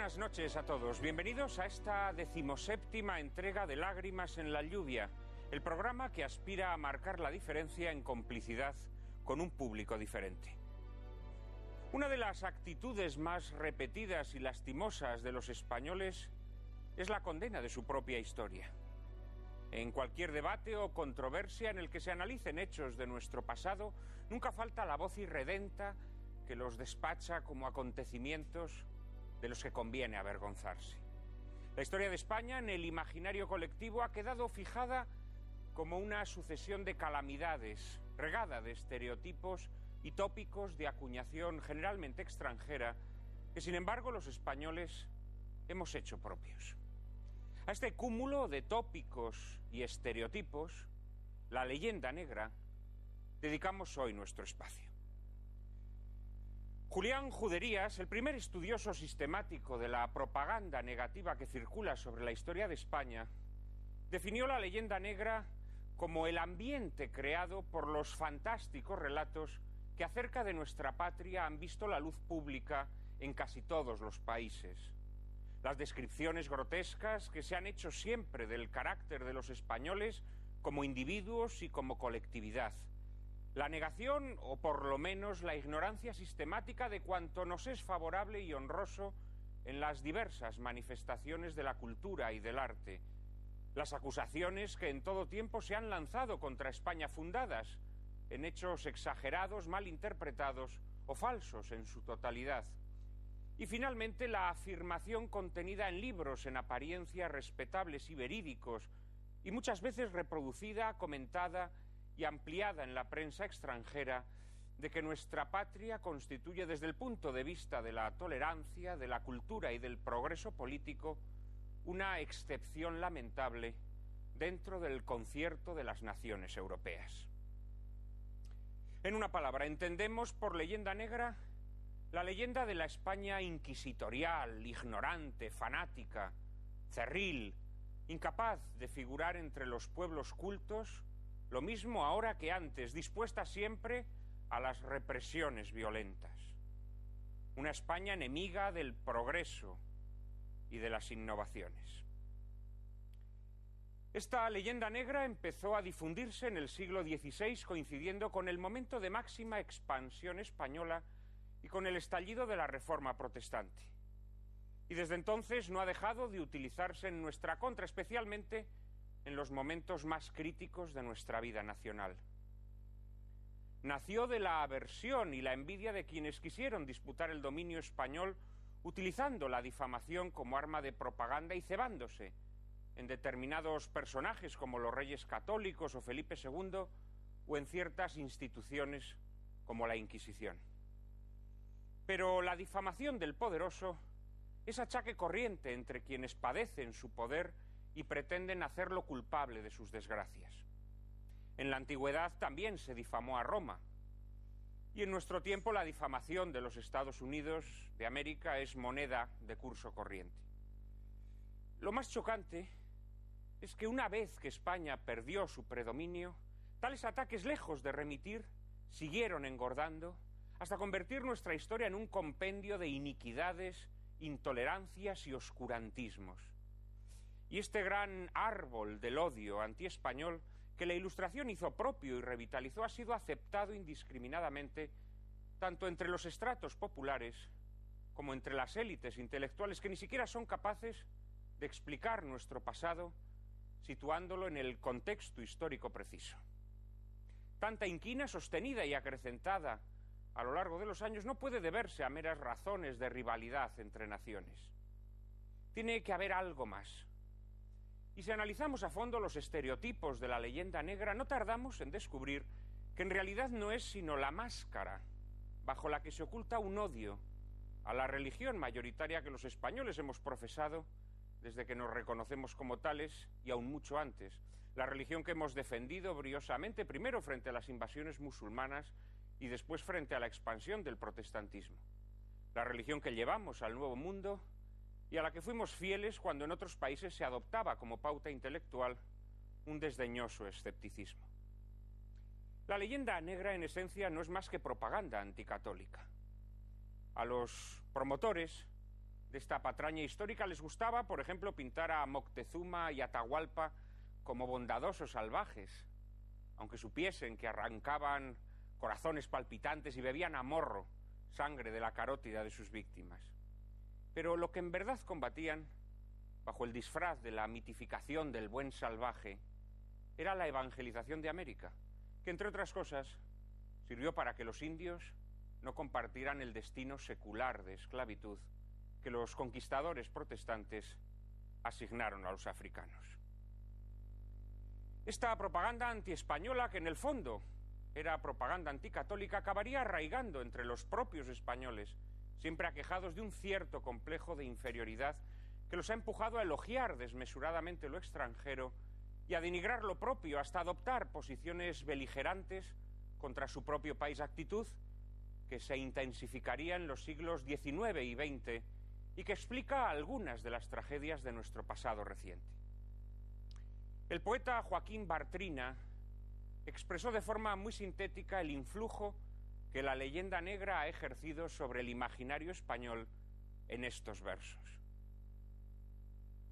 buenas noches a todos. Bienvenidos a esta 17ª entrega de Lágrimas en la lluvia, el programa que aspira a marcar la diferencia en complicidad con un público diferente. Una de las actitudes más repetidas y lastimosas de los españoles es la condena de su propia historia. En cualquier debate o controversia en el que se analicen hechos de nuestro pasado, nunca falta la voz irredenta que los despacha como acontecimientos de los que conviene avergonzarse. La historia de España en el imaginario colectivo ha quedado fijada como una sucesión de calamidades, regada de estereotipos y tópicos de acuñación generalmente extranjera, que sin embargo los españoles hemos hecho propios. A este cúmulo de tópicos y estereotipos, la leyenda negra, dedicamos hoy nuestro espacio. Julián Juderías, el primer estudioso sistemático de la propaganda negativa que circula sobre la historia de España, definió la leyenda negra como el ambiente creado por los fantásticos relatos que acerca de nuestra patria han visto la luz pública en casi todos los países. Las descripciones grotescas que se han hecho siempre del carácter de los españoles como individuos y como colectividad. La negación, o por lo menos la ignorancia sistemática de cuanto nos es favorable y honroso en las diversas manifestaciones de la cultura y del arte. Las acusaciones que en todo tiempo se han lanzado contra España fundadas en hechos exagerados, mal interpretados o falsos en su totalidad. Y finalmente la afirmación contenida en libros en apariencia respetables y verídicos y muchas veces reproducida, comentada y ampliada en la prensa extranjera de que nuestra patria constituye desde el punto de vista de la tolerancia, de la cultura y del progreso político una excepción lamentable dentro del concierto de las naciones europeas. En una palabra, entendemos por leyenda negra la leyenda de la España inquisitorial, ignorante, fanática, cerril, incapaz de figurar entre los pueblos cultos, lo mismo ahora que antes, dispuesta siempre a las represiones violentas. Una España enemiga del progreso y de las innovaciones. Esta leyenda negra empezó a difundirse en el siglo XVI, coincidiendo con el momento de máxima expansión española y con el estallido de la Reforma protestante. Y desde entonces no ha dejado de utilizarse en nuestra contra, especialmente en los momentos más críticos de nuestra vida nacional. Nació de la aversión y la envidia de quienes quisieron disputar el dominio español utilizando la difamación como arma de propaganda y cebándose en determinados personajes como los Reyes Católicos o Felipe II o en ciertas instituciones como la Inquisición. Pero la difamación del poderoso es achaque corriente entre quienes padecen su poder y pretenden hacerlo culpable de sus desgracias. En la antigüedad también se difamó a Roma, y en nuestro tiempo la difamación de los Estados Unidos de América es moneda de curso corriente. Lo más chocante es que una vez que España perdió su predominio, tales ataques, lejos de remitir, siguieron engordando hasta convertir nuestra historia en un compendio de iniquidades, intolerancias y oscurantismos. Y este gran árbol del odio antiespañol que la Ilustración hizo propio y revitalizó ha sido aceptado indiscriminadamente tanto entre los estratos populares como entre las élites intelectuales que ni siquiera son capaces de explicar nuestro pasado situándolo en el contexto histórico preciso. Tanta inquina sostenida y acrecentada a lo largo de los años no puede deberse a meras razones de rivalidad entre naciones. Tiene que haber algo más. Y si analizamos a fondo los estereotipos de la leyenda negra, no tardamos en descubrir que en realidad no es sino la máscara bajo la que se oculta un odio a la religión mayoritaria que los españoles hemos profesado desde que nos reconocemos como tales y aún mucho antes. La religión que hemos defendido briosamente, primero frente a las invasiones musulmanas y después frente a la expansión del protestantismo. La religión que llevamos al Nuevo Mundo y a la que fuimos fieles cuando en otros países se adoptaba como pauta intelectual un desdeñoso escepticismo. La leyenda negra, en esencia, no es más que propaganda anticatólica. A los promotores de esta patraña histórica les gustaba, por ejemplo, pintar a Moctezuma y Atahualpa como bondadosos salvajes, aunque supiesen que arrancaban corazones palpitantes y bebían a morro sangre de la carótida de sus víctimas. Pero lo que en verdad combatían, bajo el disfraz de la mitificación del buen salvaje, era la evangelización de América, que entre otras cosas sirvió para que los indios no compartieran el destino secular de esclavitud que los conquistadores protestantes asignaron a los africanos. Esta propaganda antiespañola, que en el fondo era propaganda anticatólica, acabaría arraigando entre los propios españoles, siempre aquejados de un cierto complejo de inferioridad que los ha empujado a elogiar desmesuradamente lo extranjero y a denigrar lo propio, hasta adoptar posiciones beligerantes contra su propio país, actitud que se intensificaría en los siglos XIX y XX y que explica algunas de las tragedias de nuestro pasado reciente. El poeta Joaquín Bartrina expresó de forma muy sintética el influjo que la leyenda negra ha ejercido sobre el imaginario español en estos versos.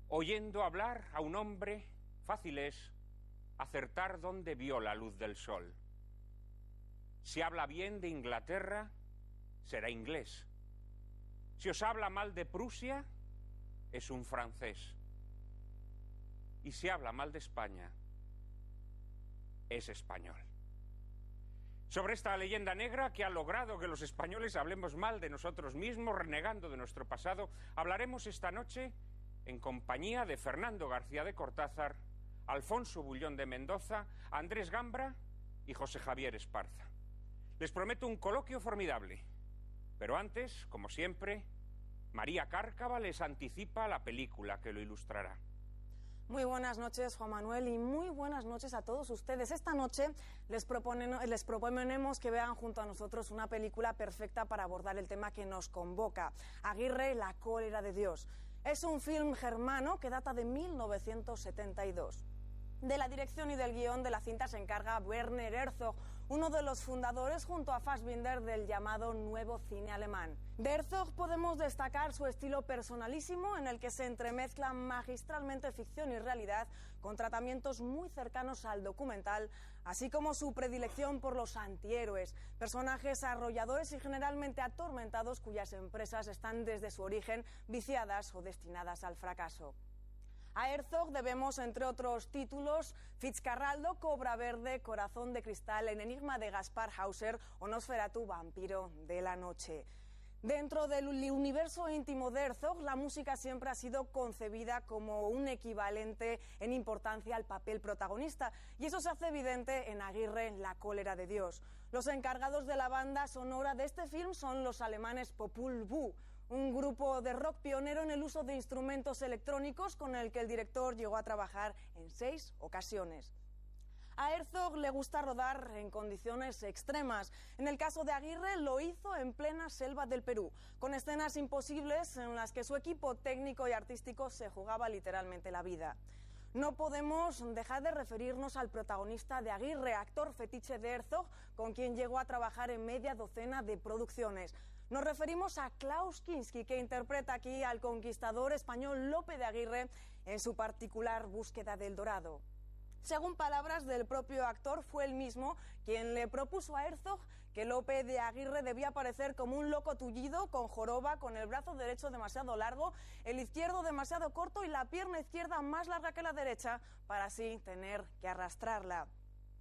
Oyendo hablar a un hombre, fácil es acertar dónde vio la luz del sol. Si habla bien de Inglaterra, será inglés. Si os habla mal de Prusia, es un francés. Y si habla mal de España, es español. Sobre esta leyenda negra que ha logrado que los españoles hablemos mal de nosotros mismos, renegando de nuestro pasado, hablaremos esta noche en compañía de Fernando García de Cortázar, Alfonso Bullón de Mendoza, Andrés Gambra y José Javier Esparza. Les prometo un coloquio formidable, pero antes, como siempre, María Cárcava les anticipa la película que lo ilustrará. Muy buenas noches, Juan Manuel, y muy buenas noches a todos ustedes. Esta noche les proponemos que vean junto a nosotros una película perfecta para abordar el tema que nos convoca, Aguirre, la cólera de Dios. Es un film germano que data de 1972. De la dirección y del guión de la cinta se encarga Werner Herzog, uno de los fundadores junto a Fassbinder del llamado nuevo cine alemán. De Herzog podemos destacar su estilo personalísimo, en el que se entremezclan magistralmente ficción y realidad, con tratamientos muy cercanos al documental, así como su predilección por los antihéroes, personajes arrolladores y generalmente atormentados cuyas empresas están desde su origen viciadas o destinadas al fracaso. A Herzog debemos, entre otros títulos, Fitzcarraldo, Cobra Verde, Corazón de Cristal, El enigma de Gaspar Hauser o Nosferatu, Vampiro de la noche. Dentro del universo íntimo de Herzog, la música siempre ha sido concebida como un equivalente en importancia al papel protagonista, y eso se hace evidente en Aguirre, la cólera de Dios. Los encargados de la banda sonora de este film son los alemanes Popol Vuh, un grupo de rock pionero en el uso de instrumentos electrónicos con el que el director llegó a trabajar en 6 ocasiones. A Herzog le gusta rodar en condiciones extremas. En el caso de Aguirre lo hizo en plena selva del Perú, con escenas imposibles en las que su equipo técnico y artístico se jugaba literalmente la vida. No podemos dejar de referirnos al protagonista de Aguirre, actor fetiche de Herzog, con quien llegó a trabajar en media docena de producciones. Nos referimos a Klaus Kinski, que interpreta aquí al conquistador español Lope de Aguirre en su particular búsqueda del dorado. Según palabras del propio actor, fue él mismo quien le propuso a Herzog que Lope de Aguirre debía aparecer como un loco tullido, con joroba, con el brazo derecho demasiado largo, el izquierdo demasiado corto y la pierna izquierda más larga que la derecha, para así tener que arrastrarla.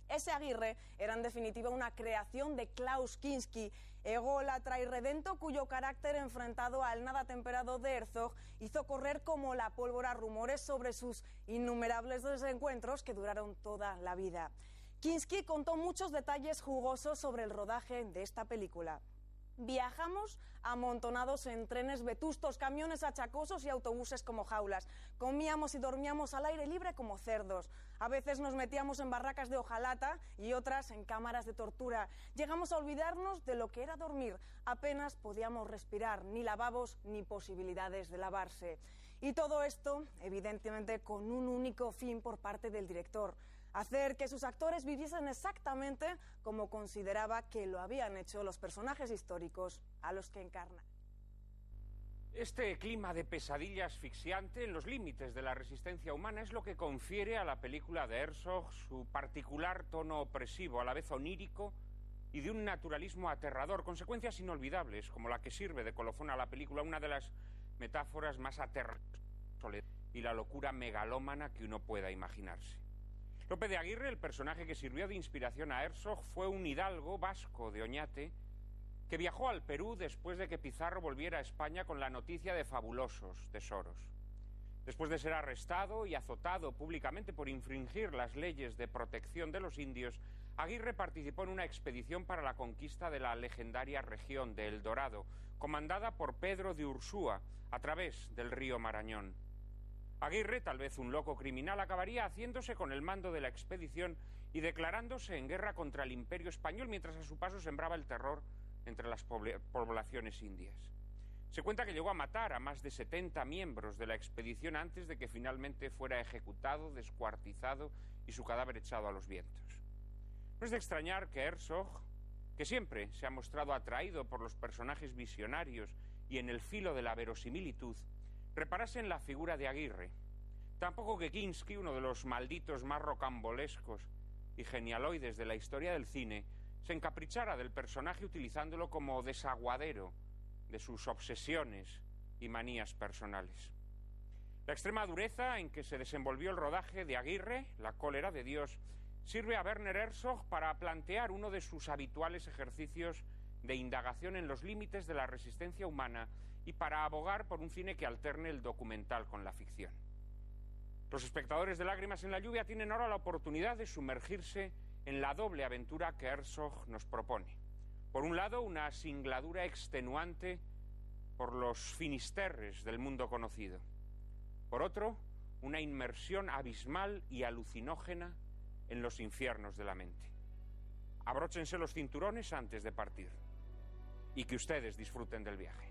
Ese Aguirre era en definitiva una creación de Klaus Kinski, ególatra y redento, cuyo carácter enfrentado al nada temperado de Herzog hizo correr como la pólvora rumores sobre sus innumerables desencuentros que duraron toda la vida. Kinski contó muchos detalles jugosos sobre el rodaje de esta película. Viajamos amontonados en trenes vetustos, camiones achacosos y autobuses como jaulas. Comíamos y dormíamos al aire libre como cerdos. A veces nos metíamos en barracas de hojalata y otras en cámaras de tortura. Llegamos a olvidarnos de lo que era dormir. Apenas podíamos respirar, ni lavabos ni posibilidades de lavarse. Y todo esto, evidentemente, con un único fin por parte del director: hacer que sus actores viviesen exactamente como consideraba que lo habían hecho los personajes históricos a los que encarnan. Este clima de pesadilla asfixiante en los límites de la resistencia humana es lo que confiere a la película de Herzog su particular tono opresivo, a la vez onírico y de un naturalismo aterrador, consecuencias inolvidables, como la que sirve de colofón a la película, una de las metáforas más aterradoras y la locura megalómana que uno pueda imaginarse. Lope de Aguirre, el personaje que sirvió de inspiración a Herzog, fue un hidalgo vasco de Oñate que viajó al Perú después de que Pizarro volviera a España con la noticia de fabulosos tesoros. Después de ser arrestado y azotado públicamente por infringir las leyes de protección de los indios, Aguirre participó en una expedición para la conquista de la legendaria región de El Dorado, comandada por Pedro de Ursúa, a través del río Marañón. Aguirre, tal vez un loco criminal, acabaría haciéndose con el mando de la expedición y declarándose en guerra contra el Imperio Español, mientras a su paso sembraba el terror entre las poblaciones indias. Se cuenta que llegó a matar a más de 70 miembros de la expedición antes de que finalmente fuera ejecutado, descuartizado y su cadáver echado a los vientos. No es de extrañar que Herzog, que siempre se ha mostrado atraído por los personajes visionarios y en el filo de la verosimilitud, reparase en la figura de Aguirre. Tampoco que Kinski, uno de los malditos más rocambolescos y genialoides de la historia del cine, se encaprichara del personaje utilizándolo como desaguadero de sus obsesiones y manías personales. La extrema dureza en que se desenvolvió el rodaje de Aguirre, La cólera de Dios, sirve a Werner Herzog para plantear uno de sus habituales ejercicios de indagación en los límites de la resistencia humana y para abogar por un cine que alterne el documental con la ficción. Los espectadores de Lágrimas en la lluvia tienen ahora la oportunidad de sumergirse en la doble aventura que Herzog nos propone. Por un lado, una singladura extenuante por los finisterres del mundo conocido. Por otro, una inmersión abismal y alucinógena en los infiernos de la mente. Abróchense los cinturones antes de partir y que ustedes disfruten del viaje.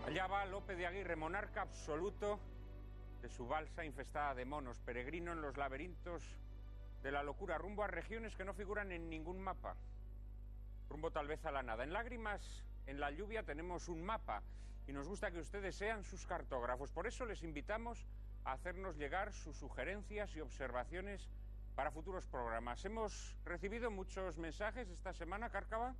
Allá va Lope de Aguirre, monarca absoluto de su balsa infestada de monos, peregrino en los laberintos de la locura, rumbo a regiones que no figuran en ningún mapa, rumbo tal vez a la nada. En Lágrimas en la lluvia tenemos un mapa y nos gusta que ustedes sean sus cartógrafos. Por eso les invitamos a hacernos llegar sus sugerencias y observaciones para futuros programas. Hemos recibido muchos mensajes esta semana, Cárcava.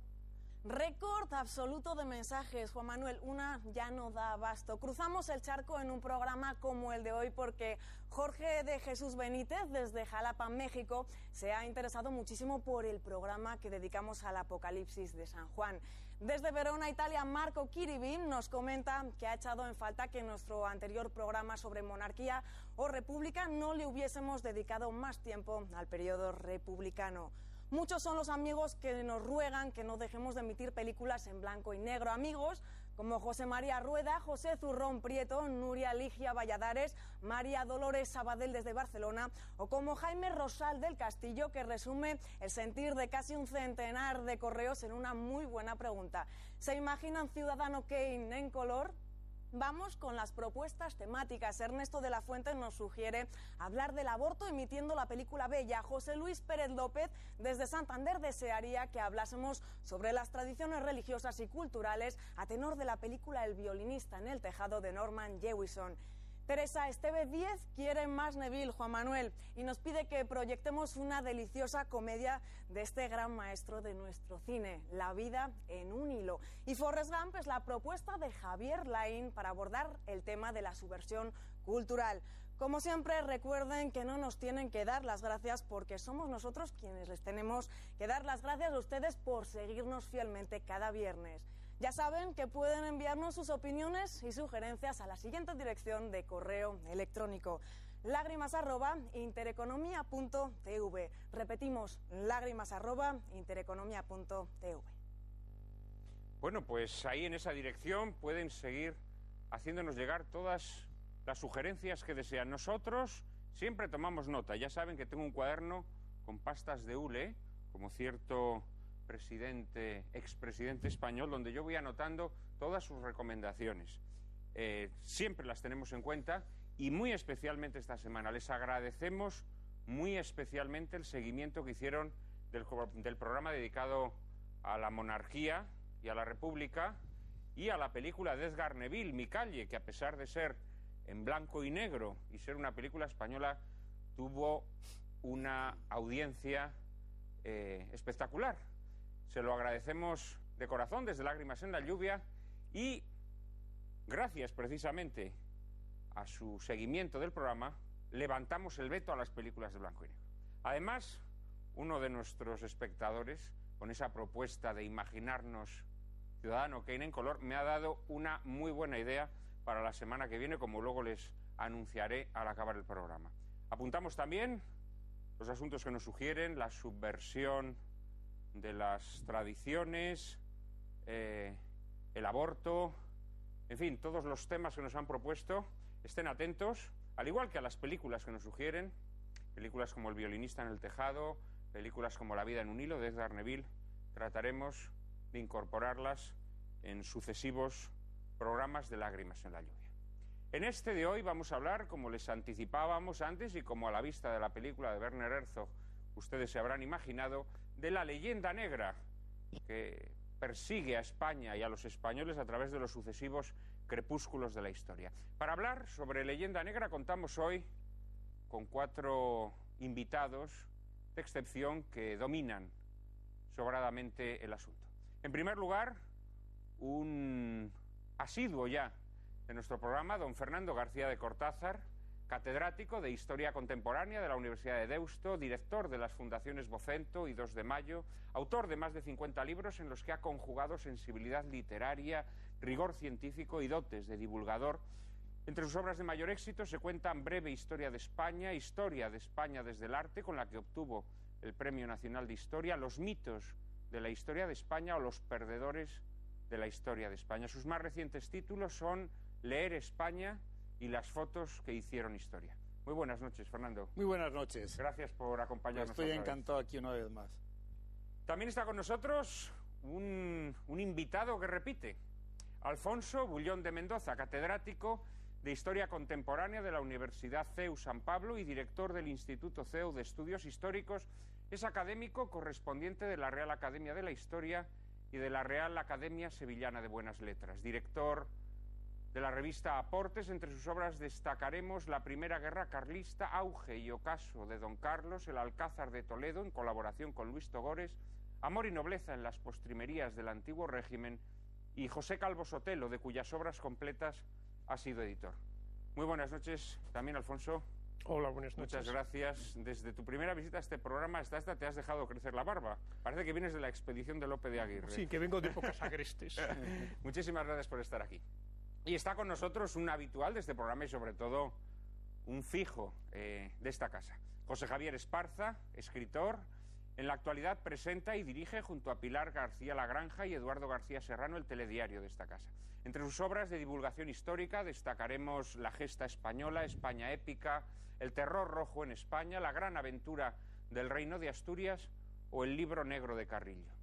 Récord absoluto de mensajes, Juan Manuel, una ya no da abasto. Cruzamos el charco en un programa como el de hoy porque Jorge de Jesús Benítez, desde Jalapa, México, se ha interesado muchísimo por el programa que dedicamos al Apocalipsis de San Juan. Desde Verona, Italia, Marco Kiribí nos comenta que ha echado en falta que en nuestro anterior programa sobre monarquía o república no le hubiésemos dedicado más tiempo al periodo republicano. Muchos son los amigos que nos ruegan que no dejemos de emitir películas en blanco y negro. Amigos como José María Rueda, José Zurrón Prieto, Nuria Ligia Valladares, María Dolores Sabadell desde Barcelona, o como Jaime Rosal del Castillo, que resume el sentir de casi un centenar de correos en una muy buena pregunta. ¿Se imaginan Ciudadano Kane en color? Vamos con las propuestas temáticas. Ernesto de la Fuente nos sugiere hablar del aborto emitiendo la película Bella. José Luis Pérez López, desde Santander, desearía que hablásemos sobre las tradiciones religiosas y culturales a tenor de la película El violinista en el tejado de Norman Jewison. Teresa Esteve 10 quiere más Neville, Juan Manuel, y nos pide que proyectemos una deliciosa comedia de este gran maestro de nuestro cine, La vida en un hilo. Y Forrest Gump es la propuesta de Javier Laín para abordar el tema de la subversión cultural. Como siempre, recuerden que no nos tienen que dar las gracias porque somos nosotros quienes les tenemos que dar las gracias a ustedes por seguirnos fielmente cada viernes. Ya saben que pueden enviarnos sus opiniones y sugerencias a la siguiente dirección de correo electrónico: lágrimas@intereconomia.tv. Repetimos, lágrimas@intereconomia.tv. Bueno, pues ahí en esa dirección pueden seguir haciéndonos llegar todas las sugerencias que desean. Nosotros siempre tomamos nota. Ya saben que tengo un cuaderno con pastas de hule, como cierto expresidente español, donde yo voy anotando todas sus recomendaciones. Siempre las tenemos en cuenta y muy especialmente esta semana. Les agradecemos muy especialmente el seguimiento que hicieron del programa dedicado a la monarquía y a la república y a la película de Edgar Neville, Mi calle, que a pesar de ser en blanco y negro y ser una película española, tuvo una audiencia espectacular. Se lo agradecemos de corazón, desde Lágrimas en la lluvia, y gracias precisamente a su seguimiento del programa, levantamos el veto a las películas de blanco y negro. Además, uno de nuestros espectadores, con esa propuesta de imaginarnos Ciudadano Kane en color, me ha dado una muy buena idea para la semana que viene, como luego les anunciaré al acabar el programa. Apuntamos también los asuntos que nos sugieren: la subversión de las tradiciones, el aborto, en fin, todos los temas que nos han propuesto. Estén atentos, al igual que a las películas que nos sugieren, películas como El violinista en el tejado, películas como La vida en un hilo de Edgar Neville. Trataremos de incorporarlas en sucesivos programas de Lágrimas en la lluvia. En este de hoy vamos a hablar, como les anticipábamos antes y como a la vista de la película de Werner Herzog ustedes se habrán imaginado, de la leyenda negra que persigue a España y a los españoles a través de los sucesivos crepúsculos de la historia. Para hablar sobre leyenda negra contamos hoy con 4 invitados de excepción que dominan sobradamente el asunto. En primer lugar, un asiduo ya de nuestro programa, don Fernando García de Cortázar, catedrático de Historia Contemporánea de la Universidad de Deusto, director de las fundaciones Vocento y 2 de Mayo, autor de más de 50 libros en los que ha conjugado sensibilidad literaria, rigor científico y dotes de divulgador. Entre sus obras de mayor éxito se cuentan Breve Historia de España desde el arte, con la que obtuvo el Premio Nacional de Historia, Los mitos de la historia de España o Los perdedores de la historia de España. Sus más recientes títulos son Leer España y Las fotos que hicieron historia. Muy buenas noches, Fernando. Muy buenas noches. Gracias por acompañarnos. Estoy encantado aquí una vez más. También está con nosotros un invitado que repite, Alfonso Bullón de Mendoza, catedrático de Historia Contemporánea de la Universidad CEU San Pablo y director del Instituto CEU de Estudios Históricos. Es académico correspondiente de la Real Academia de la Historia y de la Real Academia Sevillana de Buenas Letras. Director de la revista Aportes. Entre sus obras destacaremos La Primera Guerra Carlista, Auge y Ocaso de Don Carlos, El Alcázar de Toledo, en colaboración con Luis Togores, Amor y Nobleza en las postrimerías del antiguo régimen, y José Calvo Sotelo, de cuyas obras completas ha sido editor. Muy buenas noches también, Alfonso. Hola, buenas noches. Muchas gracias. Desde tu primera visita a este programa hasta esta te has dejado crecer la barba. Parece que vienes de la expedición de Lope de Aguirre. Sí, que vengo de épocas agrestes. Muchísimas gracias por estar aquí. Y está con nosotros un habitual de este programa y sobre todo un fijo de esta casa. José Javier Esparza, escritor. En la actualidad presenta y dirige junto a Pilar García Lagranja y Eduardo García Serrano el telediario de esta casa. Entre sus obras de divulgación histórica destacaremos La gesta española, España épica, El terror rojo en España, La gran aventura del Reino de Asturias o El libro negro de Carrillo.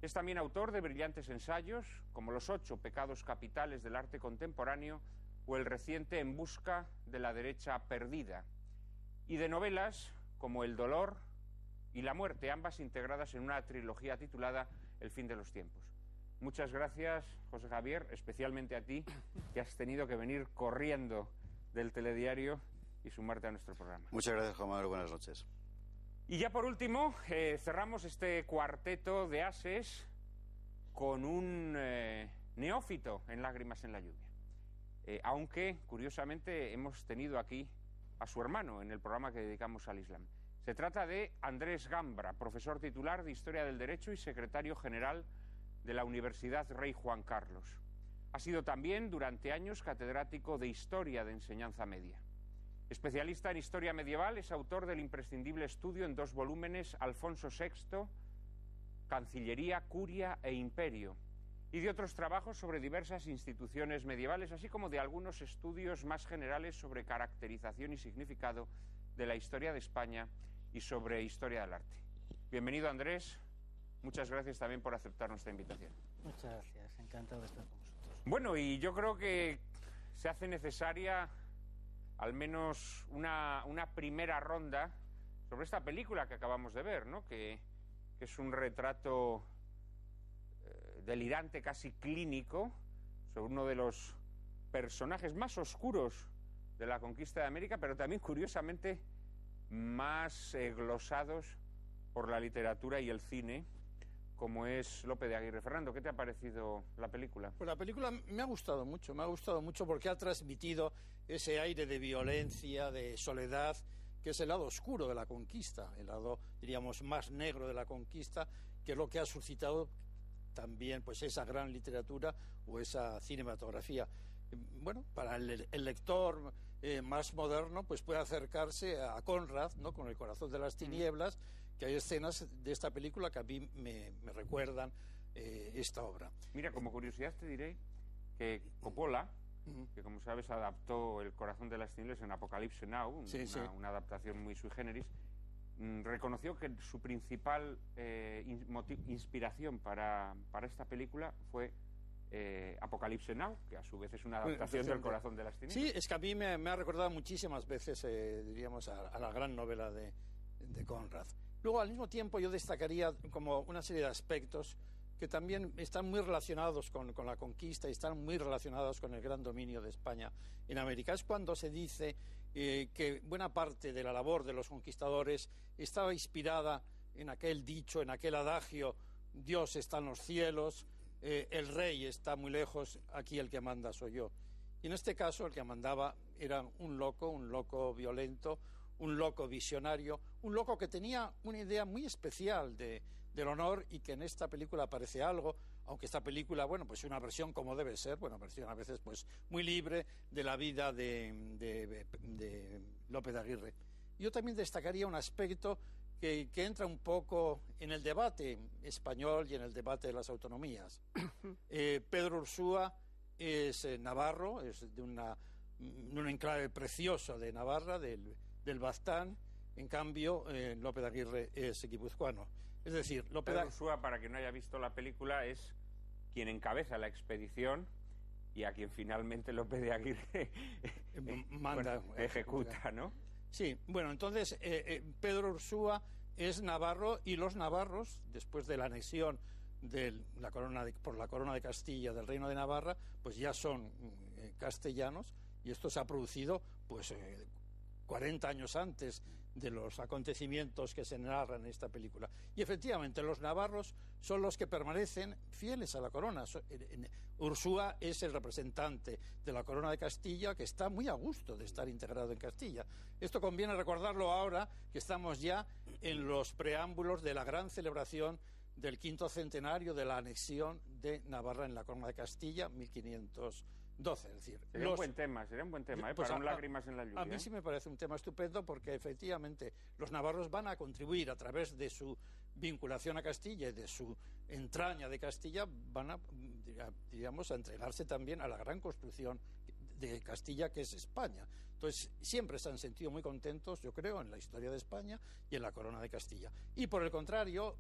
Es también autor de brillantes ensayos como Los 8 pecados capitales del arte contemporáneo o el reciente En busca de la derecha perdida, y de novelas como El dolor y La muerte, ambas integradas en una trilogía titulada El fin de los tiempos. Muchas gracias, José Javier, especialmente a ti, que has tenido que venir corriendo del telediario y sumarte a nuestro programa. Muchas gracias, Juan Manuel. Buenas noches. Y ya por último, cerramos este cuarteto de ases con un neófito en Lágrimas en la lluvia. Aunque, curiosamente, hemos tenido aquí a su hermano en el programa que dedicamos al Islam. Se trata de Andrés Gambra, profesor titular de Historia del Derecho y secretario general de la Universidad Rey Juan Carlos. Ha sido también, durante años, catedrático de Historia de Enseñanza Media. Especialista en historia medieval, es autor del imprescindible estudio en 2 volúmenes Alfonso VI, Cancillería, Curia e Imperio, y de otros trabajos sobre diversas instituciones medievales, así como de algunos estudios más generales sobre caracterización y significado de la historia de España y sobre historia del arte. Bienvenido, Andrés. Muchas gracias también por aceptar nuestra invitación. Muchas gracias, encantado de estar con vosotros. Bueno, y yo creo que se hace necesaria al menos una primera ronda sobre esta película que acabamos de ver, ¿no? Que es un retrato delirante, casi clínico, sobre uno de los personajes más oscuros de la conquista de América, pero también, curiosamente, más glosados por la literatura y el cine, como es Lope de Aguirre. Fernando, ¿qué te ha parecido la película? Pues la película me ha gustado mucho porque ha transmitido ese aire de violencia, de soledad, que es el lado oscuro de la conquista, el lado, diríamos, más negro de la conquista, que es lo que ha suscitado también pues esa gran literatura o esa cinematografía. Bueno, para el lector más moderno, pues puede acercarse a Conrad, ¿no?, con El corazón de las tinieblas, que hay escenas de esta película que a mí me recuerdan esta obra. Mira, como curiosidad te diré que Coppola, que como sabes adaptó El corazón de las tinieblas en Apocalypse Now, una adaptación muy sui generis, reconoció que su principal inspiración para esta película fue Apocalypse Now, que a su vez es una adaptación del corazón de las tinieblas. Sí, es que a mí me ha recordado muchísimas veces, diríamos, a la gran novela de Conrad. Luego, al mismo tiempo, yo destacaría como una serie de aspectos que también están muy relacionados con la conquista y están muy relacionados con el gran dominio de España en América. Es cuando se dice que buena parte de la labor de los conquistadores estaba inspirada en aquel dicho, en aquel adagio: Dios está en los cielos, el rey está muy lejos, aquí el que manda soy yo. Y en este caso el que mandaba era un loco violento, un loco visionario, un loco que tenía una idea muy especial del honor, y que en esta película aparece algo, aunque esta película, bueno, pues una versión como debe ser, bueno, versión a veces pues muy libre de la vida de Lope de Aguirre. Yo también destacaría un aspecto que entra un poco en el debate español y en el debate de las autonomías. Pedro Ursúa es navarro, es de un enclave precioso de Navarra, del Baztán. En cambio, Lope de Aguirre es guipuzcoano. Es decir, Pedro Ursúa, para quien no haya visto la película, es quien encabeza la expedición y a quien finalmente Lope de Aguirre ejecuta, ¿no? Sí, bueno, entonces Pedro Ursúa es navarro, y los navarros, después de la anexión por la corona de Castilla del Reino de Navarra, pues ya son castellanos, y esto se ha producido pues 40 años antes de los acontecimientos que se narran en esta película. Y efectivamente los navarros son los que permanecen fieles a la corona. Ursúa es el representante de la corona de Castilla, que está muy a gusto de estar integrado en Castilla. Esto conviene recordarlo ahora que estamos ya en los preámbulos de la gran celebración del 5º centenario de la anexión de Navarra en la corona de Castilla, 1512. Es decir, sería un buen tema, pues para un Lágrimas en la lluvia. A mí sí me parece un tema estupendo, porque efectivamente los navarros van a contribuir a través de su vinculación a Castilla y de su entraña de Castilla, van a, digamos, a entregarse también a la gran construcción de Castilla, que es España. Entonces siempre se han sentido muy contentos, yo creo, en la historia de España y en la corona de Castilla. Y por el contrario,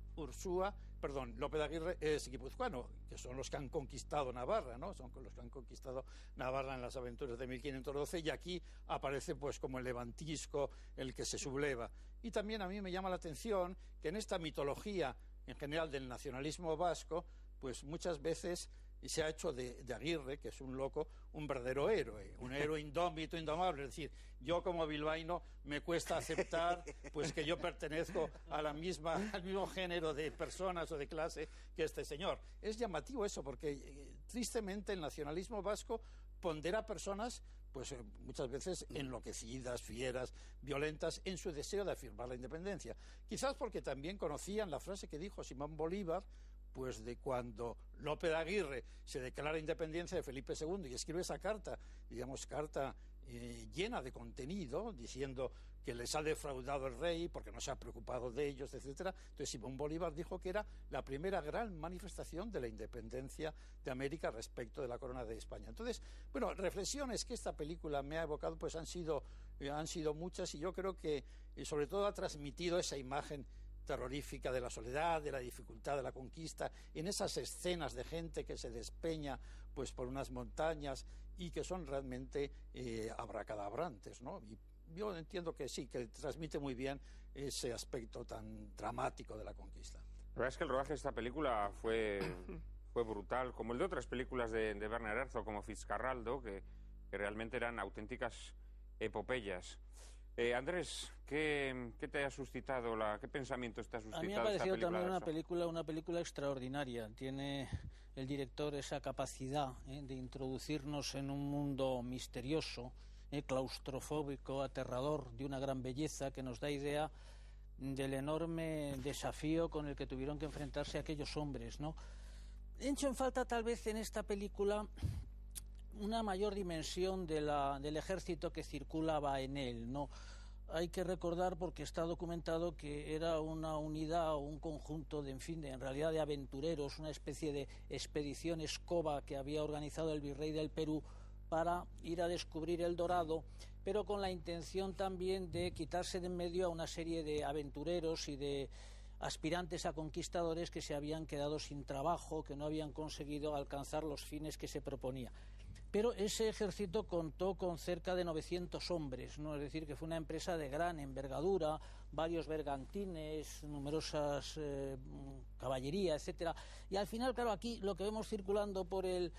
Lope de Aguirre es guipuzcoano, que son los que han conquistado Navarra, ¿no? Son los que han conquistado Navarra en las aventuras de 1512, y aquí aparece pues como el levantisco, el que se subleva. Y también a mí me llama la atención que en esta mitología en general del nacionalismo vasco, pues muchas veces se ha hecho de Aguirre, que es un loco, un verdadero héroe, un héroe indómito, indomable. Es decir, yo como bilbaíno me cuesta aceptar pues que yo pertenezco al mismo género de personas o de clase que este señor. Es llamativo eso, porque tristemente el nacionalismo vasco pondera personas pues muchas veces enloquecidas, fieras, violentas, en su deseo de afirmar la independencia. Quizás porque también conocían la frase que dijo Simón Bolívar, pues de cuando Lope de Aguirre se declara independencia de Felipe II y escribe esa carta, digamos, carta llena de contenido, diciendo que les ha defraudado el rey porque no se ha preocupado de ellos, etcétera. Entonces Simón Bolívar dijo que era la primera gran manifestación de la independencia de América respecto de la corona de España. Entonces, bueno, reflexiones que esta película me ha evocado pues han sido muchas, y yo creo que sobre todo ha transmitido esa imagen terrorífica de la soledad, de la dificultad de la conquista, en esas escenas de gente que se despeña pues por unas montañas y que son realmente abracadabrantes, ¿no? Y yo entiendo que sí, que transmite muy bien ese aspecto tan dramático de la conquista. La verdad es que el rodaje de esta película fue brutal, como el de otras películas de Werner Herzog, como Fitzcarraldo, que realmente eran auténticas epopeyas. Andrés, ¿qué te ha suscitado, qué pensamientos te ha suscitado? A mí me ha parecido también una película extraordinaria. Tiene el director esa capacidad de introducirnos en un mundo misterioso, claustrofóbico, aterrador, de una gran belleza, que nos da idea del enorme desafío con el que tuvieron que enfrentarse aquellos hombres, ¿no? He hecho en falta tal vez en esta película una mayor dimensión del ejército que circulaba en él, ¿no? Hay que recordar, porque está documentado, que era una unidad o un conjunto en realidad de aventureros, una especie de expedición escoba que había organizado el virrey del Perú para ir a descubrir El Dorado, pero con la intención también de quitarse de en medio a una serie de aventureros y de aspirantes a conquistadores que se habían quedado sin trabajo, que no habían conseguido alcanzar los fines que se proponía. Pero ese ejército contó con cerca de 900 hombres, ¿no? Es decir, que fue una empresa de gran envergadura, varios bergantines, numerosas caballería, etcétera. Y al final, claro, aquí lo que vemos circulando por el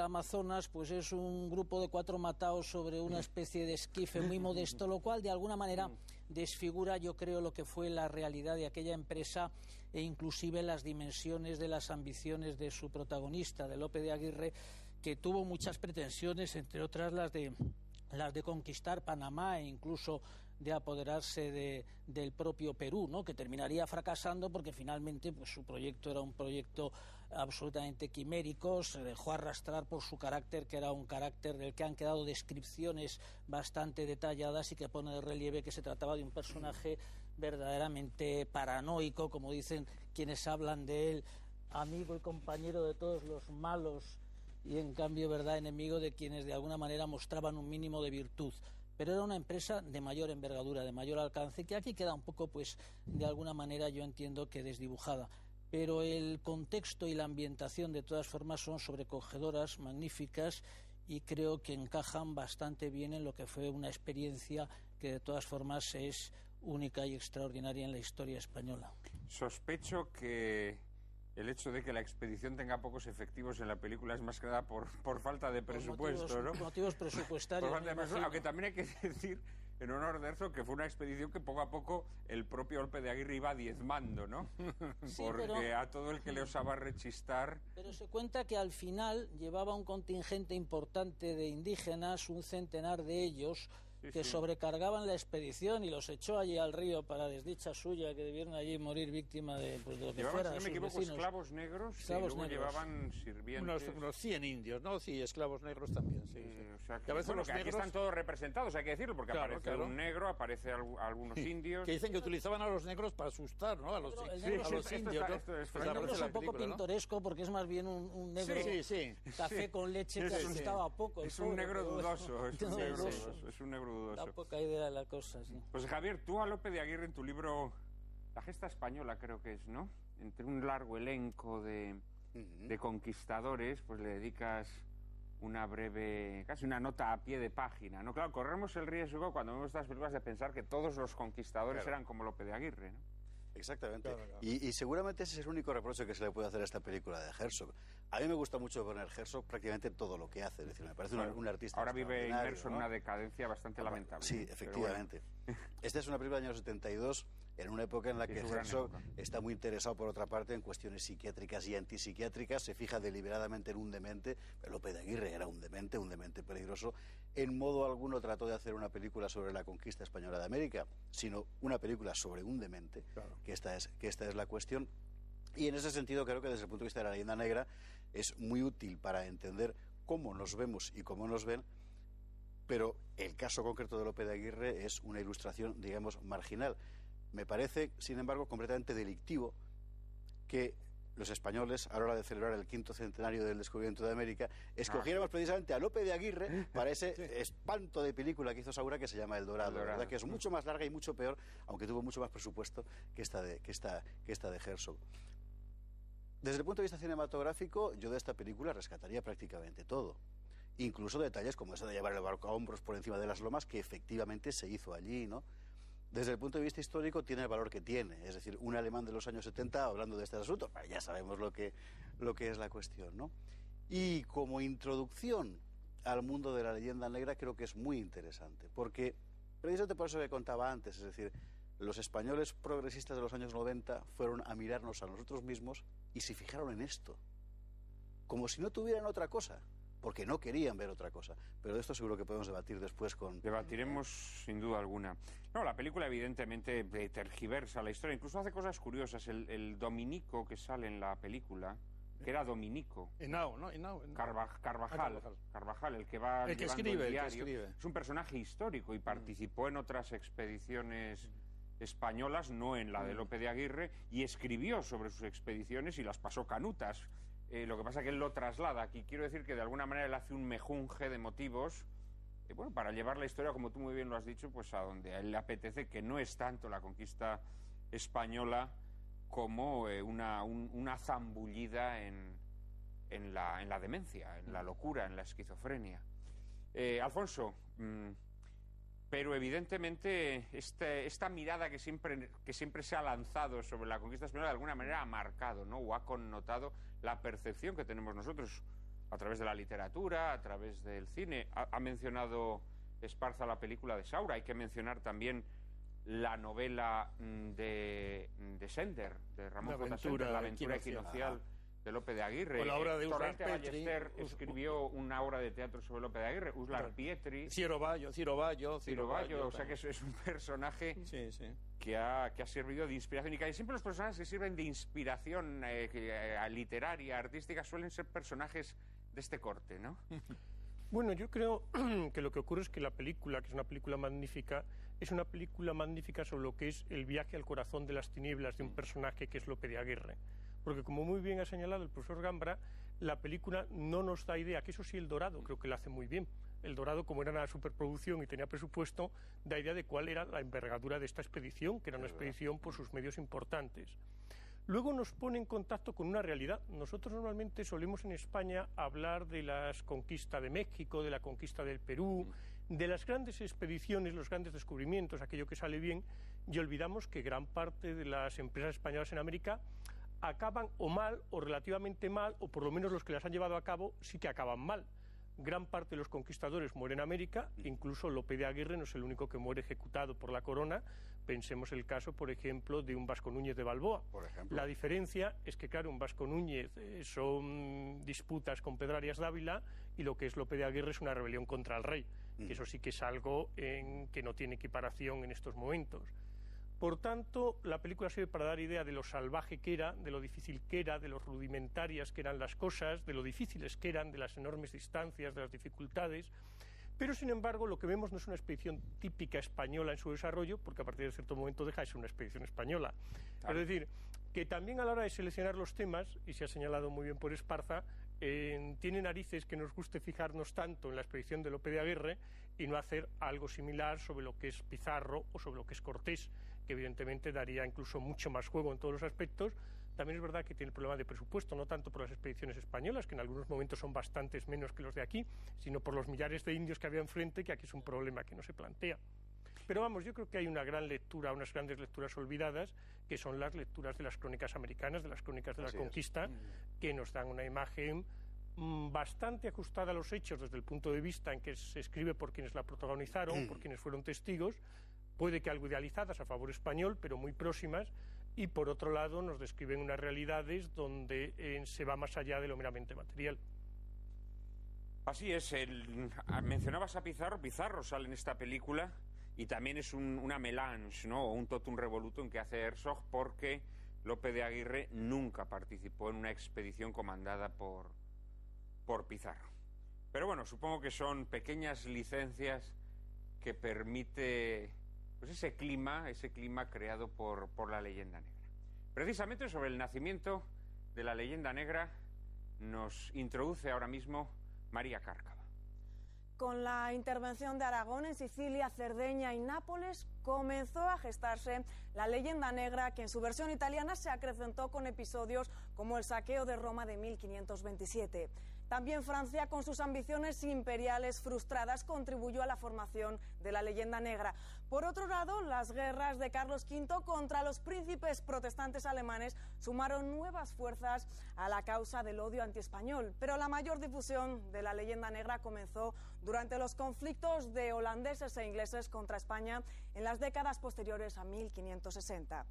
Amazonas pues es un grupo de 4 mataos sobre una especie de esquife muy modesto, lo cual de alguna manera desfigura, yo creo, lo que fue la realidad de aquella empresa e inclusive las dimensiones de las ambiciones de su protagonista, de Lope de Aguirre, que tuvo muchas pretensiones, entre otras las de conquistar Panamá e incluso de apoderarse del propio Perú, ¿no? Que terminaría fracasando porque finalmente pues su proyecto era un proyecto absolutamente quimérico, se dejó arrastrar por su carácter, que era un carácter del que han quedado descripciones bastante detalladas y que pone de relieve que se trataba de un personaje verdaderamente paranoico, como dicen quienes hablan de él, amigo y compañero de todos los malos, y en cambio, verdad, enemigo de quienes de alguna manera mostraban un mínimo de virtud. Pero era una empresa de mayor envergadura, de mayor alcance, que aquí queda un poco, pues, de alguna manera, yo entiendo que desdibujada. Pero el contexto y la ambientación, de todas formas, son sobrecogedoras, magníficas, y creo que encajan bastante bien en lo que fue una experiencia que, de todas formas, es única y extraordinaria en la historia española. Sospecho que el hecho de que la expedición tenga pocos efectivos en la película es más que nada por falta de presupuesto, ¿no? Motivos presupuestarios. Por falta de presupuesto, aunque también hay que decir, en honor de Herzog, que fue una expedición que poco a poco el propio Lope de Aguirre iba diezmando, ¿no? Sí, porque a todo el que le osaba rechistar... Pero se cuenta que al final llevaba un contingente importante de indígenas, un centenar de ellos, que sobrecargaban la expedición y los echó allí al río para desdicha suya, que debieron allí morir víctima de, pues, de lo que fuera. Si no me equivoco, vecinos. Esclavos negros, Esclavos y luego negros. llevaban sirvientes. Unos 100 indios, ¿no? Sí, esclavos negros también, sí. O sea, Que a veces bueno, los que aquí negros... están todos representados, hay que decirlo, porque Claro, aparece un negro, aparece algunos indios... Que dicen que utilizaban a los negros para asustar, ¿no? A los indios, ¿no? Esto es Pues El aparece negro es la un poco película, ¿no? pintoresco porque es más bien un negro café con leche que asustaba poco. Es un negro dudoso, es un negro dudoso. Da poca idea de la cosa, sí. Pues Javier, tú a Lope de Aguirre en tu libro La gesta española, creo que es, ¿no? Entre un largo elenco de conquistadores, pues le dedicas una breve, casi una nota a pie de página, ¿no? Claro, corremos el riesgo cuando vemos estas películas de pensar que todos los conquistadores eran como Lope de Aguirre, ¿no? Exactamente. Claro. Y seguramente ese es el único reproche que se le puede hacer a esta película de Herzog. A mí me gusta mucho Werner Herzog prácticamente todo lo que hace. Es decir, me parece un artista. Ahora vive inmerso en ¿no? una decadencia bastante lamentable. Sí, efectivamente. Esta es una película del año 72, en una época en la que Herzog está muy interesado, por otra parte, en cuestiones psiquiátricas y antipsiquiátricas. Se fija deliberadamente en un demente. Pero Lope de Aguirre era un demente peligroso. En modo alguno trató de hacer una película sobre la conquista española de América, sino una película sobre un demente, que esta es la cuestión. Y en ese sentido creo que desde el punto de vista de la leyenda negra es muy útil para entender cómo nos vemos y cómo nos ven Pero el caso concreto de Lope de Aguirre es una ilustración, digamos, marginal. Me parece, sin embargo, completamente delictivo que los españoles, a la hora de celebrar el 5º centenario del descubrimiento de América, escogiéramos precisamente a Lope de Aguirre para ese espanto de película que hizo Saura que se llama El Dorado, ¿verdad? Que es mucho más larga y mucho peor, aunque tuvo mucho más presupuesto que esta de Herzog. Desde el punto de vista cinematográfico, yo de esta película rescataría prácticamente todo. Incluso detalles como eso de llevar el barco a hombros por encima de las lomas, que efectivamente se hizo allí, ¿no? Desde el punto de vista histórico tiene el valor que tiene, es decir, un alemán de los años 70 hablando de este asunto, ya sabemos lo que es la cuestión, ¿no? Y como introducción al mundo de la leyenda negra creo que es muy interesante, porque precisamente por eso que contaba antes, es decir, los españoles progresistas de los años 90 fueron a mirarnos a nosotros mismos y se fijaron en esto, como si no tuvieran otra cosa, porque no querían ver otra cosa. Pero de esto seguro que podemos debatir después con... Debatiremos sin duda alguna. No, la película evidentemente tergiversa la historia, incluso hace cosas curiosas. El dominico que sale en la película, que era Dominico. Henao, ¿no? Carvajal, el que va el que llevando escribe, el diario. el que escribe. Es un personaje histórico y participó en otras expediciones españolas, no en la de Lope de Aguirre, y escribió sobre sus expediciones y las pasó canutas. Lo que pasa es que él lo traslada aquí. Quiero decir que de alguna manera él hace un mejunje de motivos bueno, para llevar la historia, como tú muy bien lo has dicho, pues a donde a él le apetece, que no es tanto la conquista española como una zambullida en la demencia, en la locura, en la esquizofrenia. Alfonso, pero evidentemente esta mirada que siempre se ha lanzado sobre la conquista española de alguna manera ha marcado, ¿no? O ha connotado la percepción que tenemos nosotros a través de la literatura, a través del cine. Ha mencionado Esparza la película de Saura, hay que mencionar también la novela de Sender, de Ramón J. Sender, La aventura equinocial de Lope de Aguirre. O la obra de Uslar Petri escribió una obra de teatro sobre Lope de Aguirre, Uslar Pietri. Ciro Bayo, o sea que es un personaje que ha servido de inspiración, y que siempre los personajes que sirven de inspiración literaria, artística, suelen ser personajes de este corte, ¿no? Bueno, yo creo que lo que ocurre es que la película, que es una película magnífica, es una película magnífica sobre lo que es el viaje al corazón de las tinieblas de un personaje que es Lope de Aguirre. Porque, como muy bien ha señalado el profesor Gambra, la película no nos da idea, que eso sí, El Dorado creo que lo hace muy bien. El Dorado, como era una superproducción y tenía presupuesto, da idea de cuál era la envergadura de esta expedición, que era una expedición por sus medios importantes. Luego nos pone en contacto con una realidad. Nosotros normalmente solemos en España hablar de la conquista de México, de la conquista del Perú, de las grandes expediciones, los grandes descubrimientos, aquello que sale bien, y olvidamos que gran parte de las empresas españolas en América acaban o mal, o relativamente mal, o por lo menos los que las han llevado a cabo sí que acaban mal. Gran parte de los conquistadores mueren en América, incluso Lope de Aguirre no es el único que muere ejecutado por la corona. Pensemos el caso, por ejemplo, de un Vasco Núñez de Balboa. Por ejemplo. La diferencia es que, claro, un Vasco Núñez son disputas con Pedrarias Dávila, y lo que es Lope de Aguirre es una rebelión contra el rey, que eso sí que es algo que no tiene equiparación en estos momentos. Por tanto, la película sirve para dar idea de lo salvaje que era, de lo difícil que era, de lo rudimentarias que eran las cosas, de lo difíciles que eran, de las enormes distancias, de las dificultades. Pero, sin embargo, lo que vemos no es una expedición típica española en su desarrollo, porque a partir de cierto momento deja de ser una expedición española. Claro. Es decir, que también a la hora de seleccionar los temas, y se ha señalado muy bien por Esparza, tiene narices que nos guste fijarnos tanto en la expedición de Lope de Aguirre y no hacer algo similar sobre lo que es Pizarro o sobre lo que es Cortés, que evidentemente daría incluso mucho más juego en todos los aspectos. También es verdad que tiene el problema de presupuesto, no tanto por las expediciones españolas, que en algunos momentos son bastantes menos que los de aquí, sino por los millares de indios que había enfrente, que aquí es un problema que no se plantea. Pero vamos, yo creo que hay una gran lectura, unas grandes lecturas olvidadas, que son las lecturas de las crónicas americanas, de las crónicas de la conquista, que nos dan una imagen bastante ajustada a los hechos desde el punto de vista en que se escribe por quienes la protagonizaron, por quienes fueron testigos, puede que algo idealizadas a favor español, pero muy próximas, y por otro lado nos describen unas realidades donde se va más allá de lo meramente material. Así es, mencionabas a Pizarro. Pizarro sale en esta película y también es una melange, ¿no? O un totum revolutum que hace Herzog, porque Lope de Aguirre nunca participó en una expedición comandada por Pizarro. Pero bueno, supongo que son pequeñas licencias que permite pues ese clima creado por la leyenda negra. Precisamente sobre el nacimiento de la leyenda negra nos introduce ahora mismo María Cárcava. Con la intervención de Aragón en Sicilia, Cerdeña y Nápoles comenzó a gestarse la leyenda negra, que en su versión italiana se acrecentó con episodios como el saqueo de Roma de 1527. También Francia, con sus ambiciones imperiales frustradas, contribuyó a la formación de la leyenda negra. Por otro lado, las guerras de Carlos V contra los príncipes protestantes alemanes sumaron nuevas fuerzas a la causa del odio antiespañol. Pero la mayor difusión de la leyenda negra comenzó durante los conflictos de holandeses e ingleses contra España en las décadas posteriores a 1560.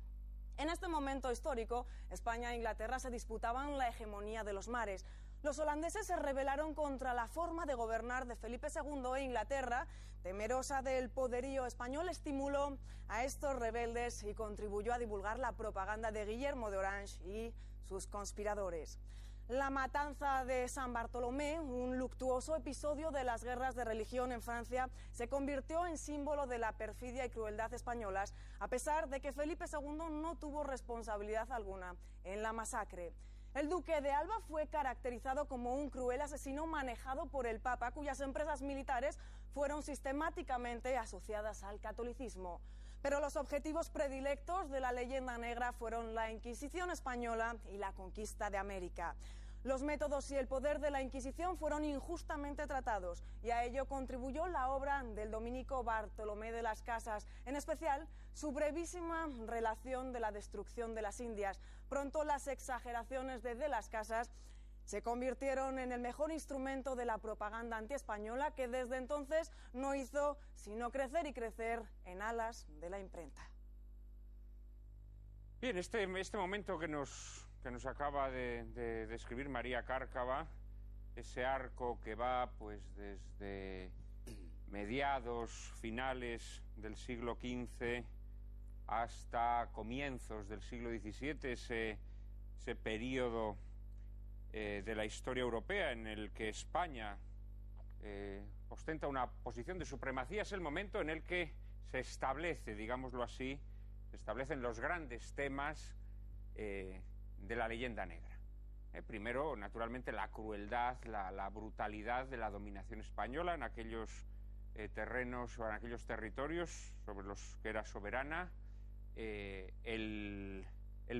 En este momento histórico, España e Inglaterra se disputaban la hegemonía de los mares. Los holandeses se rebelaron contra la forma de gobernar de Felipe II e Inglaterra, temerosa del poderío español, estimuló a estos rebeldes y contribuyó a divulgar la propaganda de Guillermo de Orange y sus conspiradores. La matanza de San Bartolomé, un luctuoso episodio de las guerras de religión en Francia, se convirtió en símbolo de la perfidia y crueldad españolas, a pesar de que Felipe II no tuvo responsabilidad alguna en la masacre. El duque de Alba fue caracterizado como un cruel asesino manejado por el Papa, cuyas empresas militares fueron sistemáticamente asociadas al catolicismo. Pero los objetivos predilectos de la leyenda negra fueron la Inquisición española y la conquista de América. Los métodos y el poder de la Inquisición fueron injustamente tratados, y a ello contribuyó la obra del dominico Bartolomé de las Casas, en especial su brevísima relación de la destrucción de las Indias. Pronto las exageraciones de las Casas se convirtieron en el mejor instrumento de la propaganda antiespañola, que desde entonces no hizo sino crecer y crecer en alas de la imprenta. Bien, este momento que nos acaba de describir María Cárcava, ese arco que va pues desde mediados, finales del siglo XV hasta comienzos del siglo XVII, ese periodo de la historia europea en el que España ostenta una posición de supremacía, es el momento en el que se establece, digámoslo así, se establecen los grandes temas de la leyenda negra. Primero, naturalmente, la crueldad, la brutalidad de la dominación española en aquellos terrenos o en aquellos territorios sobre los que era soberana, el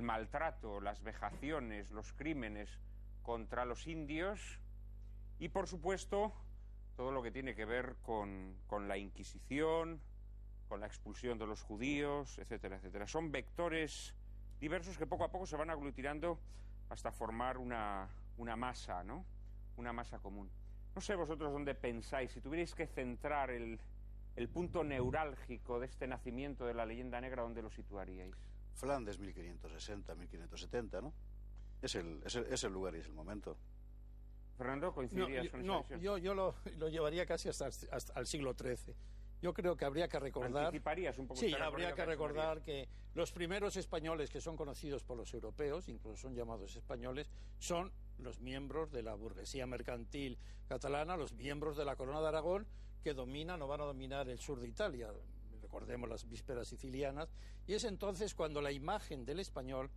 maltrato, las vejaciones, los crímenes contra los indios y, por supuesto, todo lo que tiene que ver con la Inquisición, con la expulsión de los judíos, etcétera, etcétera. Son vectores diversos que poco a poco se van aglutinando hasta formar una masa, ¿no? Una masa común. No sé vosotros dónde pensáis, si tuvierais que centrar el punto neurálgico de este nacimiento de la leyenda negra, ¿dónde lo situaríais? Flandes, 1560, 1570, ¿no? Es el lugar y es el momento. Fernando, ¿coincidirías con esa visión? Yo lo llevaría casi hasta el siglo XIII. Yo creo que habría que recordar... ¿Anticiparías un poco? Sí, habría que recordar que los primeros españoles que son conocidos por los europeos, incluso son llamados españoles, son los miembros de la burguesía mercantil catalana, los miembros de la Corona de Aragón, que dominan o van a dominar el sur de Italia. Recordemos las vísperas sicilianas. Y es entonces cuando la imagen del español,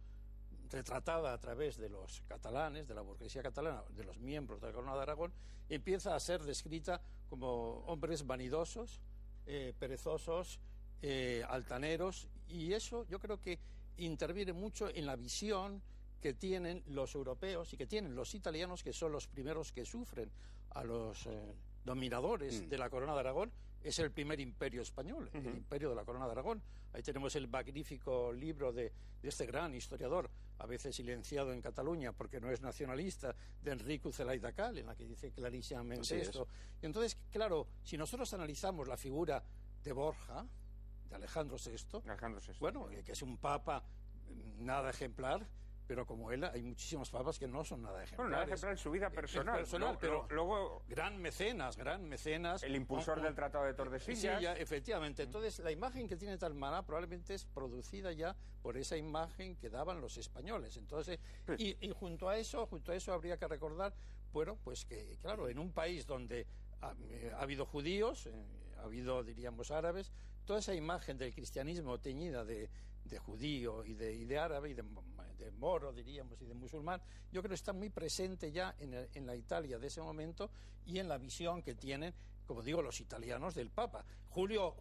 retratada a través de los catalanes, de la burguesía catalana, de los miembros de la Corona de Aragón, empieza a ser descrita como hombres vanidosos, perezosos, altaneros, y eso yo creo que interviene mucho en la visión que tienen los europeos y que tienen los italianos, que son los primeros que sufren a los dominadores de la Corona de Aragón. Es el primer imperio español, el imperio de la Corona de Aragón. Ahí tenemos el magnífico libro de este gran historiador, a veces silenciado en Cataluña porque no es nacionalista, de Enrique Zelaya Cal, en la que dice clarísimamente esto. Y entonces, claro, si nosotros analizamos la figura de Borja, de Alejandro VI, bueno, que es un papa nada ejemplar, pero como él hay muchísimos papas que no son nada ejemplares. Bueno, nada ejemplar en su vida personal, ¿no? Pero luego gran mecenas. El impulsor del Tratado de Tordesillas. Sí, ya, efectivamente. Entonces, la imagen que tiene Talmana probablemente es producida ya por esa imagen que daban los españoles. Entonces, y junto a eso habría que recordar bueno, pues que, claro, en un país donde ha habido judíos, ha habido, diríamos, árabes, toda esa imagen del cristianismo teñida de judío y de árabe y de moro, diríamos, y de musulmán, yo creo que está muy presente ya en la Italia de ese momento y en la visión que tienen, como digo, los italianos del Papa. Julio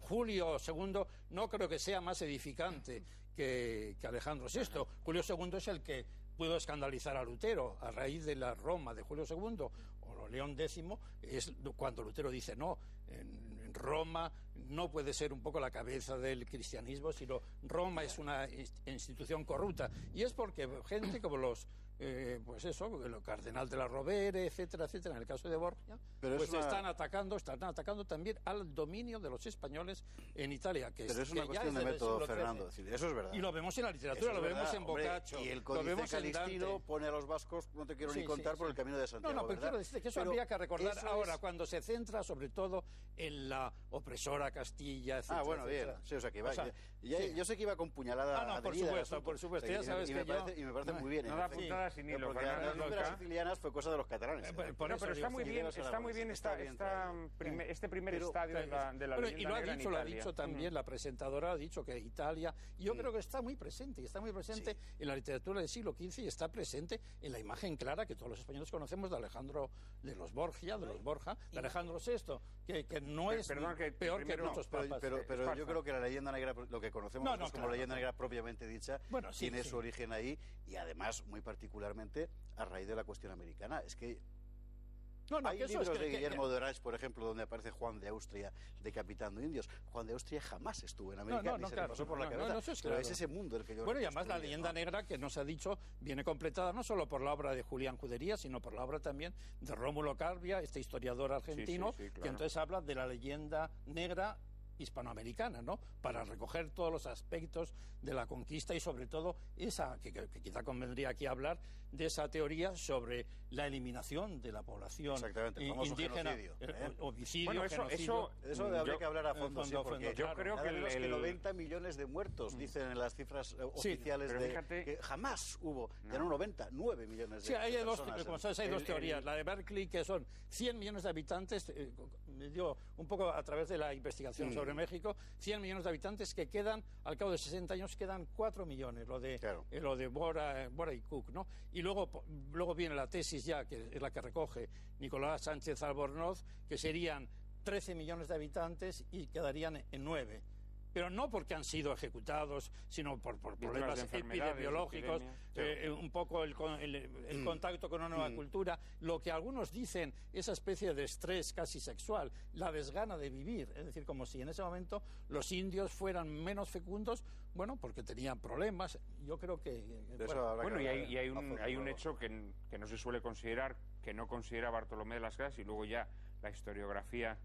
II no creo que sea más edificante que Alejandro VI. Julio II es el que pudo escandalizar a Lutero a raíz de la Roma de Julio II, o León X, es cuando Lutero dice no, en Roma no puede ser un poco la cabeza del cristianismo, sino Roma es una institución corrupta. Y es porque gente como pues eso, el cardenal de la Rovere, etcétera, etcétera, en el caso de Borgia, pues están atacando también al dominio de los españoles en Italia. Pero es una cuestión de método, Fernando, es decir, eso es verdad. Y lo vemos en la literatura, lo vemos en Boccaccio. Y el Códice Calistino pone a los vascos, no te quiero ni contar, por el camino de Santiago. No, pero quiero decirte que eso habría que recordar ahora, cuando se centra sobre todo en la opresora Castilla, etcétera. Bueno, bien, sí, o sea que va. Yo sé que iba con puñalada adherida. Por supuesto, ya sabes que y me parece muy bien. Sin hilo, porque las vísperas sicilianas fue cosa de los catalanes. Pero está muy bien, este primer estadio de la leyenda y lo ha dicho también la presentadora, ha dicho que Italia, yo creo que está muy presente en la literatura del siglo XV y está presente en la imagen clara que todos los españoles conocemos de Alejandro, de los Borgia, de Alejandro VI, que no es peor que muchos papas. Pero yo creo que la leyenda negra, lo que conocemos como leyenda negra propiamente dicha, tiene su origen ahí, y además muy particularmente a raíz de la cuestión americana. Es que hay libros de Guillermo de Orange, por ejemplo, donde aparece Juan de Austria decapitando indios. Juan de Austria jamás estuvo en América, ni se le pasó por la cabeza. Pero es ese mundo el que yo... Bueno, y además la leyenda negra que nos ha dicho viene completada no solo por la obra de Julián Judería, sino por la obra también de Rómulo Carbia, este historiador argentino, claro, que entonces habla de la leyenda negra hispanoamericana, ¿no? Para recoger todos los aspectos de la conquista y sobre todo esa, que quizá convendría aquí hablar, de esa teoría sobre la eliminación de la población indígena, homicidio, bueno, genocidio. Eso habría que hablar a fondo, porque yo creo que 90 millones de muertos, dicen en las cifras oficiales que jamás hubo, ya no 90, 9 millones de hay personas. Como sabes, hay dos teorías. La de Berkeley, que son 100 millones de habitantes, dio un poco a través de la investigación sobre México, 100 millones de habitantes que quedan, al cabo de 60 años, quedan 4 millones, lo de Bora y Cook, ¿no? Y luego viene la tesis ya, que es la que recoge Nicolás Sánchez Albornoz, que serían 13 millones de habitantes y quedarían en 9. Pero no porque han sido ejecutados, sino por problemas epidemiológicos, un poco el contacto con una nueva cultura, lo que algunos dicen, esa especie de estrés casi sexual, la desgana de vivir, es decir, como si en ese momento los indios fueran menos fecundos, bueno, porque tenían problemas. Yo creo que... Bueno, y hay un hecho que no se suele considerar, que no considera Bartolomé de las Casas, y luego ya la historiografía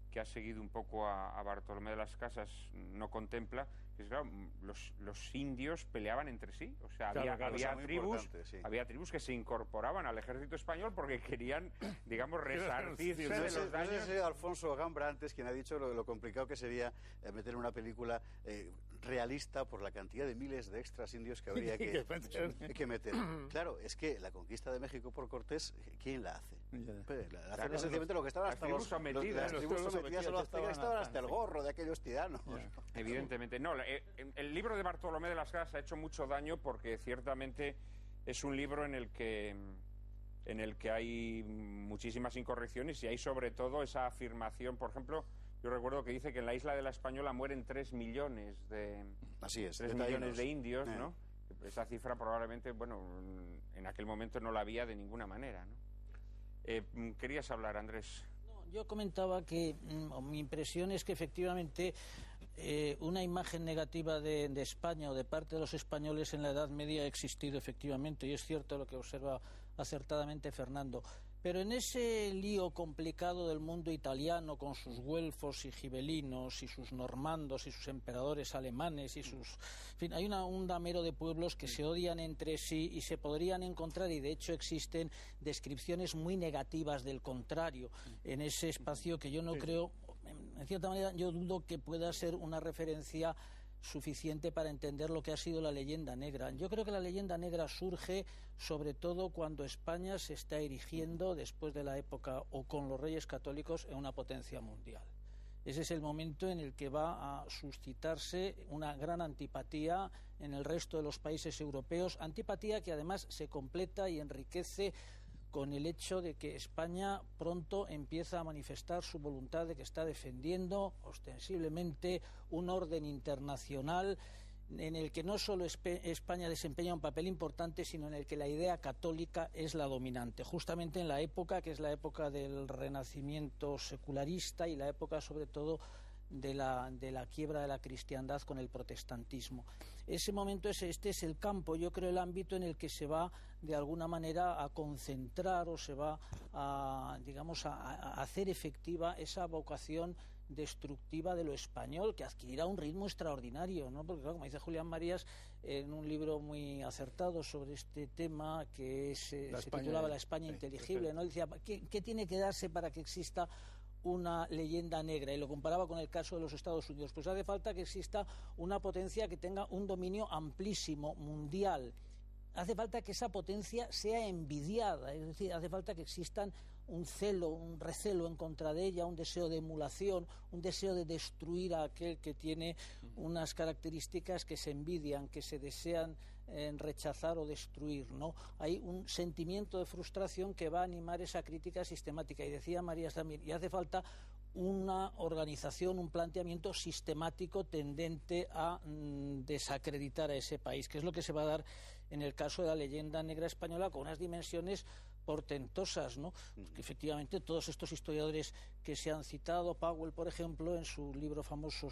que ha seguido un poco a Bartolomé de las Casas no contempla, que es, claro, los indios peleaban entre sí, o sea, había tribus que se incorporaban al ejército español porque querían, digamos, resarcirse de los daños. No sé, Alfonso Gambra antes quien ha dicho lo complicado que sería meter una película realista por la cantidad de miles de extras indios que habría que meter. Claro, es que la conquista de México por Cortés, ¿quién la hace? La hacen esencialmente lo que estaban hasta las tribus sometidas a los aztecas, estaban hasta el gorro de aquellos tiranos. Evidentemente, no. El libro de Bartolomé de las Casas ha hecho mucho daño porque ciertamente es un libro en el que hay muchísimas incorrecciones y hay sobre todo esa afirmación, por ejemplo, yo recuerdo que dice que en la isla de la Española mueren 3 millones de indios, ¿no? Esa cifra probablemente, bueno, en aquel momento no la había de ninguna manera, ¿no? ¿Querías hablar, Andrés? No, yo comentaba que mi impresión es que efectivamente una imagen negativa de España o de parte de los españoles en la Edad Media ha existido efectivamente, y es cierto lo que observa acertadamente Fernando. Pero en ese lío complicado del mundo italiano, con sus güelfos y gibelinos y sus normandos y sus emperadores alemanes y sus... En fin, hay un damero de pueblos que se odian entre sí y se podrían encontrar, y de hecho existen descripciones muy negativas del contrario en ese espacio que yo no creo... En cierta manera yo dudo que pueda ser una referencia suficiente para entender lo que ha sido la leyenda negra. Yo creo que la leyenda negra surge sobre todo cuando España se está erigiendo, después de la época o con los Reyes Católicos, en una potencia mundial. Ese es el momento en el que va a suscitarse una gran antipatía en el resto de los países europeos, antipatía que además se completa y enriquece con el hecho de que España pronto empieza a manifestar su voluntad de que está defendiendo ostensiblemente un orden internacional en el que no solo España desempeña un papel importante, sino en el que la idea católica es la dominante, justamente en la época que es la época del renacimiento secularista y la época sobre todo de la quiebra de la cristiandad con el protestantismo. Ese momento, este es el campo, yo creo, el ámbito en el que se va de alguna manera a concentrar o se va a, digamos, a hacer efectiva esa vocación destructiva de lo español, que adquirirá un ritmo extraordinario, ¿no? Porque, claro, como dice Julián Marías en un libro muy acertado sobre este tema, que se titulaba La España inteligible, ¿no? Decía, ¿qué tiene que darse para que exista una leyenda negra? Y lo comparaba con el caso de los Estados Unidos. Pues hace falta que exista una potencia que tenga un dominio amplísimo, mundial. Hace falta que esa potencia sea envidiada, es decir, hace falta que existan un celo, un recelo en contra de ella, un deseo de emulación, un deseo de destruir a aquel que tiene unas características que se envidian, que se desean rechazar o destruir, ¿no? Hay un sentimiento de frustración que va a animar esa crítica sistemática. Y decía Marías también, y hace falta una organización, un planteamiento sistemático tendente a desacreditar a ese país, que es lo que se va a dar en el caso de la leyenda negra española, con unas dimensiones portentosas, ¿no? Porque efectivamente todos estos historiadores que se han citado, Powell, por ejemplo, en su libro famoso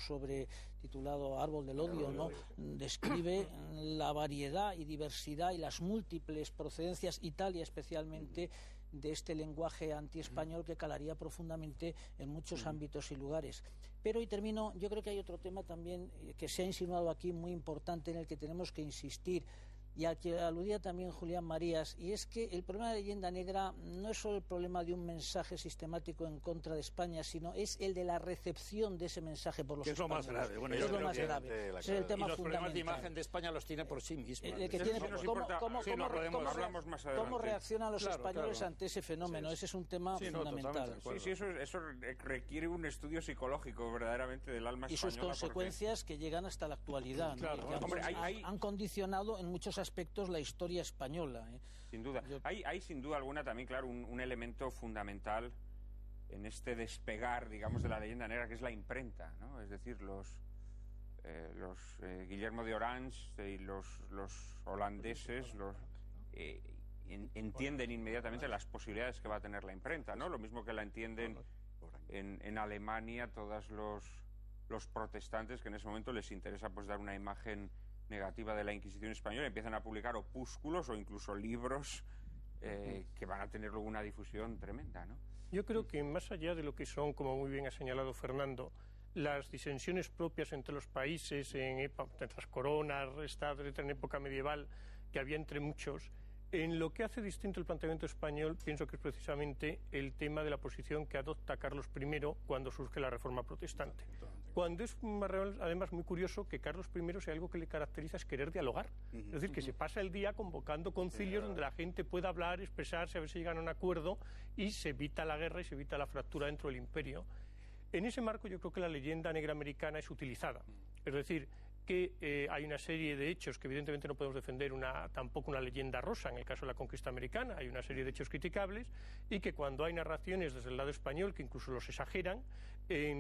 titulado Árbol del Odio, ¿no?, describe la variedad y diversidad y las múltiples procedencias, Italia especialmente, de este lenguaje antiespañol que calaría profundamente en muchos ámbitos y lugares. Pero, y termino, yo creo que hay otro tema también que se ha insinuado aquí muy importante, en el que tenemos que insistir, y al que aludía también Julián Marías, y es que el problema de la leyenda negra no es solo el problema de un mensaje sistemático en contra de España, sino es el de la recepción de ese mensaje por los españoles. Es lo más grave. Bueno, es lo más grave. Es el tema y los problemas de fundamental. imagen de España los tiene por sí mismo. ¿Cómo reaccionan los españoles ante ese fenómeno? Ese es un tema fundamental. Eso requiere un estudio psicológico verdaderamente del alma española. Y sus consecuencias que llegan hasta la actualidad, ¿no? Claro, que han condicionado en muchos aspectos la historia española. Sin duda. Hay sin duda alguna también, claro, un elemento fundamental en este despegar, digamos, de la leyenda negra, que es la imprenta, ¿no? Es decir, los Guillermo de Orange y los holandeses entienden inmediatamente las posibilidades que va a tener la imprenta, ¿no? Lo mismo que la entienden en Alemania todos los protestantes, que en ese momento les interesa pues dar una imagen negativa de la Inquisición española, empiezan a publicar opúsculos o incluso libros que van a tener luego una difusión tremenda, ¿no? Yo creo que más allá de lo que son, como muy bien ha señalado Fernando, las disensiones propias entre los países en las coronas, en época medieval, que había entre muchos, en lo que hace distinto el planteamiento español, pienso que es precisamente el tema de la posición que adopta Carlos I cuando surge la Reforma Protestante. Cuando es además muy curioso que Carlos I, si algo que le caracteriza es querer dialogar. Es decir, que se pasa el día convocando concilios donde la gente pueda hablar, expresarse, a ver si llegan a un acuerdo y se evita la guerra y se evita la fractura dentro del imperio. En ese marco yo creo que la leyenda negra americana es utilizada. Es decir, que hay una serie de hechos que evidentemente no podemos defender tampoco una leyenda rosa en el caso de la conquista americana, hay una serie de hechos criticables y que cuando hay narraciones desde el lado español que incluso los exageran,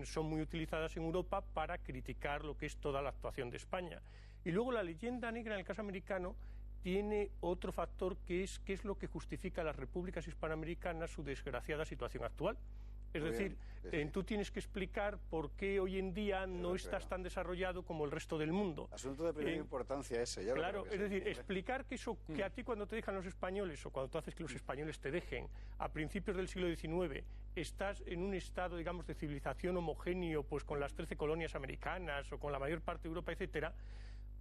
son muy utilizadas en Europa para criticar lo que es toda la actuación de España. Y luego la leyenda negra en el caso americano tiene otro factor que es lo que justifica a las repúblicas hispanoamericanas su desgraciada situación actual. Es decir, tú tienes que explicar por qué hoy en día no estás tan desarrollado como el resto del mundo. Asunto de primera importancia ese. Claro, es decir, explicar que eso que a ti cuando te dejan los españoles o cuando tú haces que los españoles te dejen a principios del siglo XIX estás en un estado, digamos, de civilización homogéneo, pues con las 13 colonias americanas o con la mayor parte de Europa, etcétera,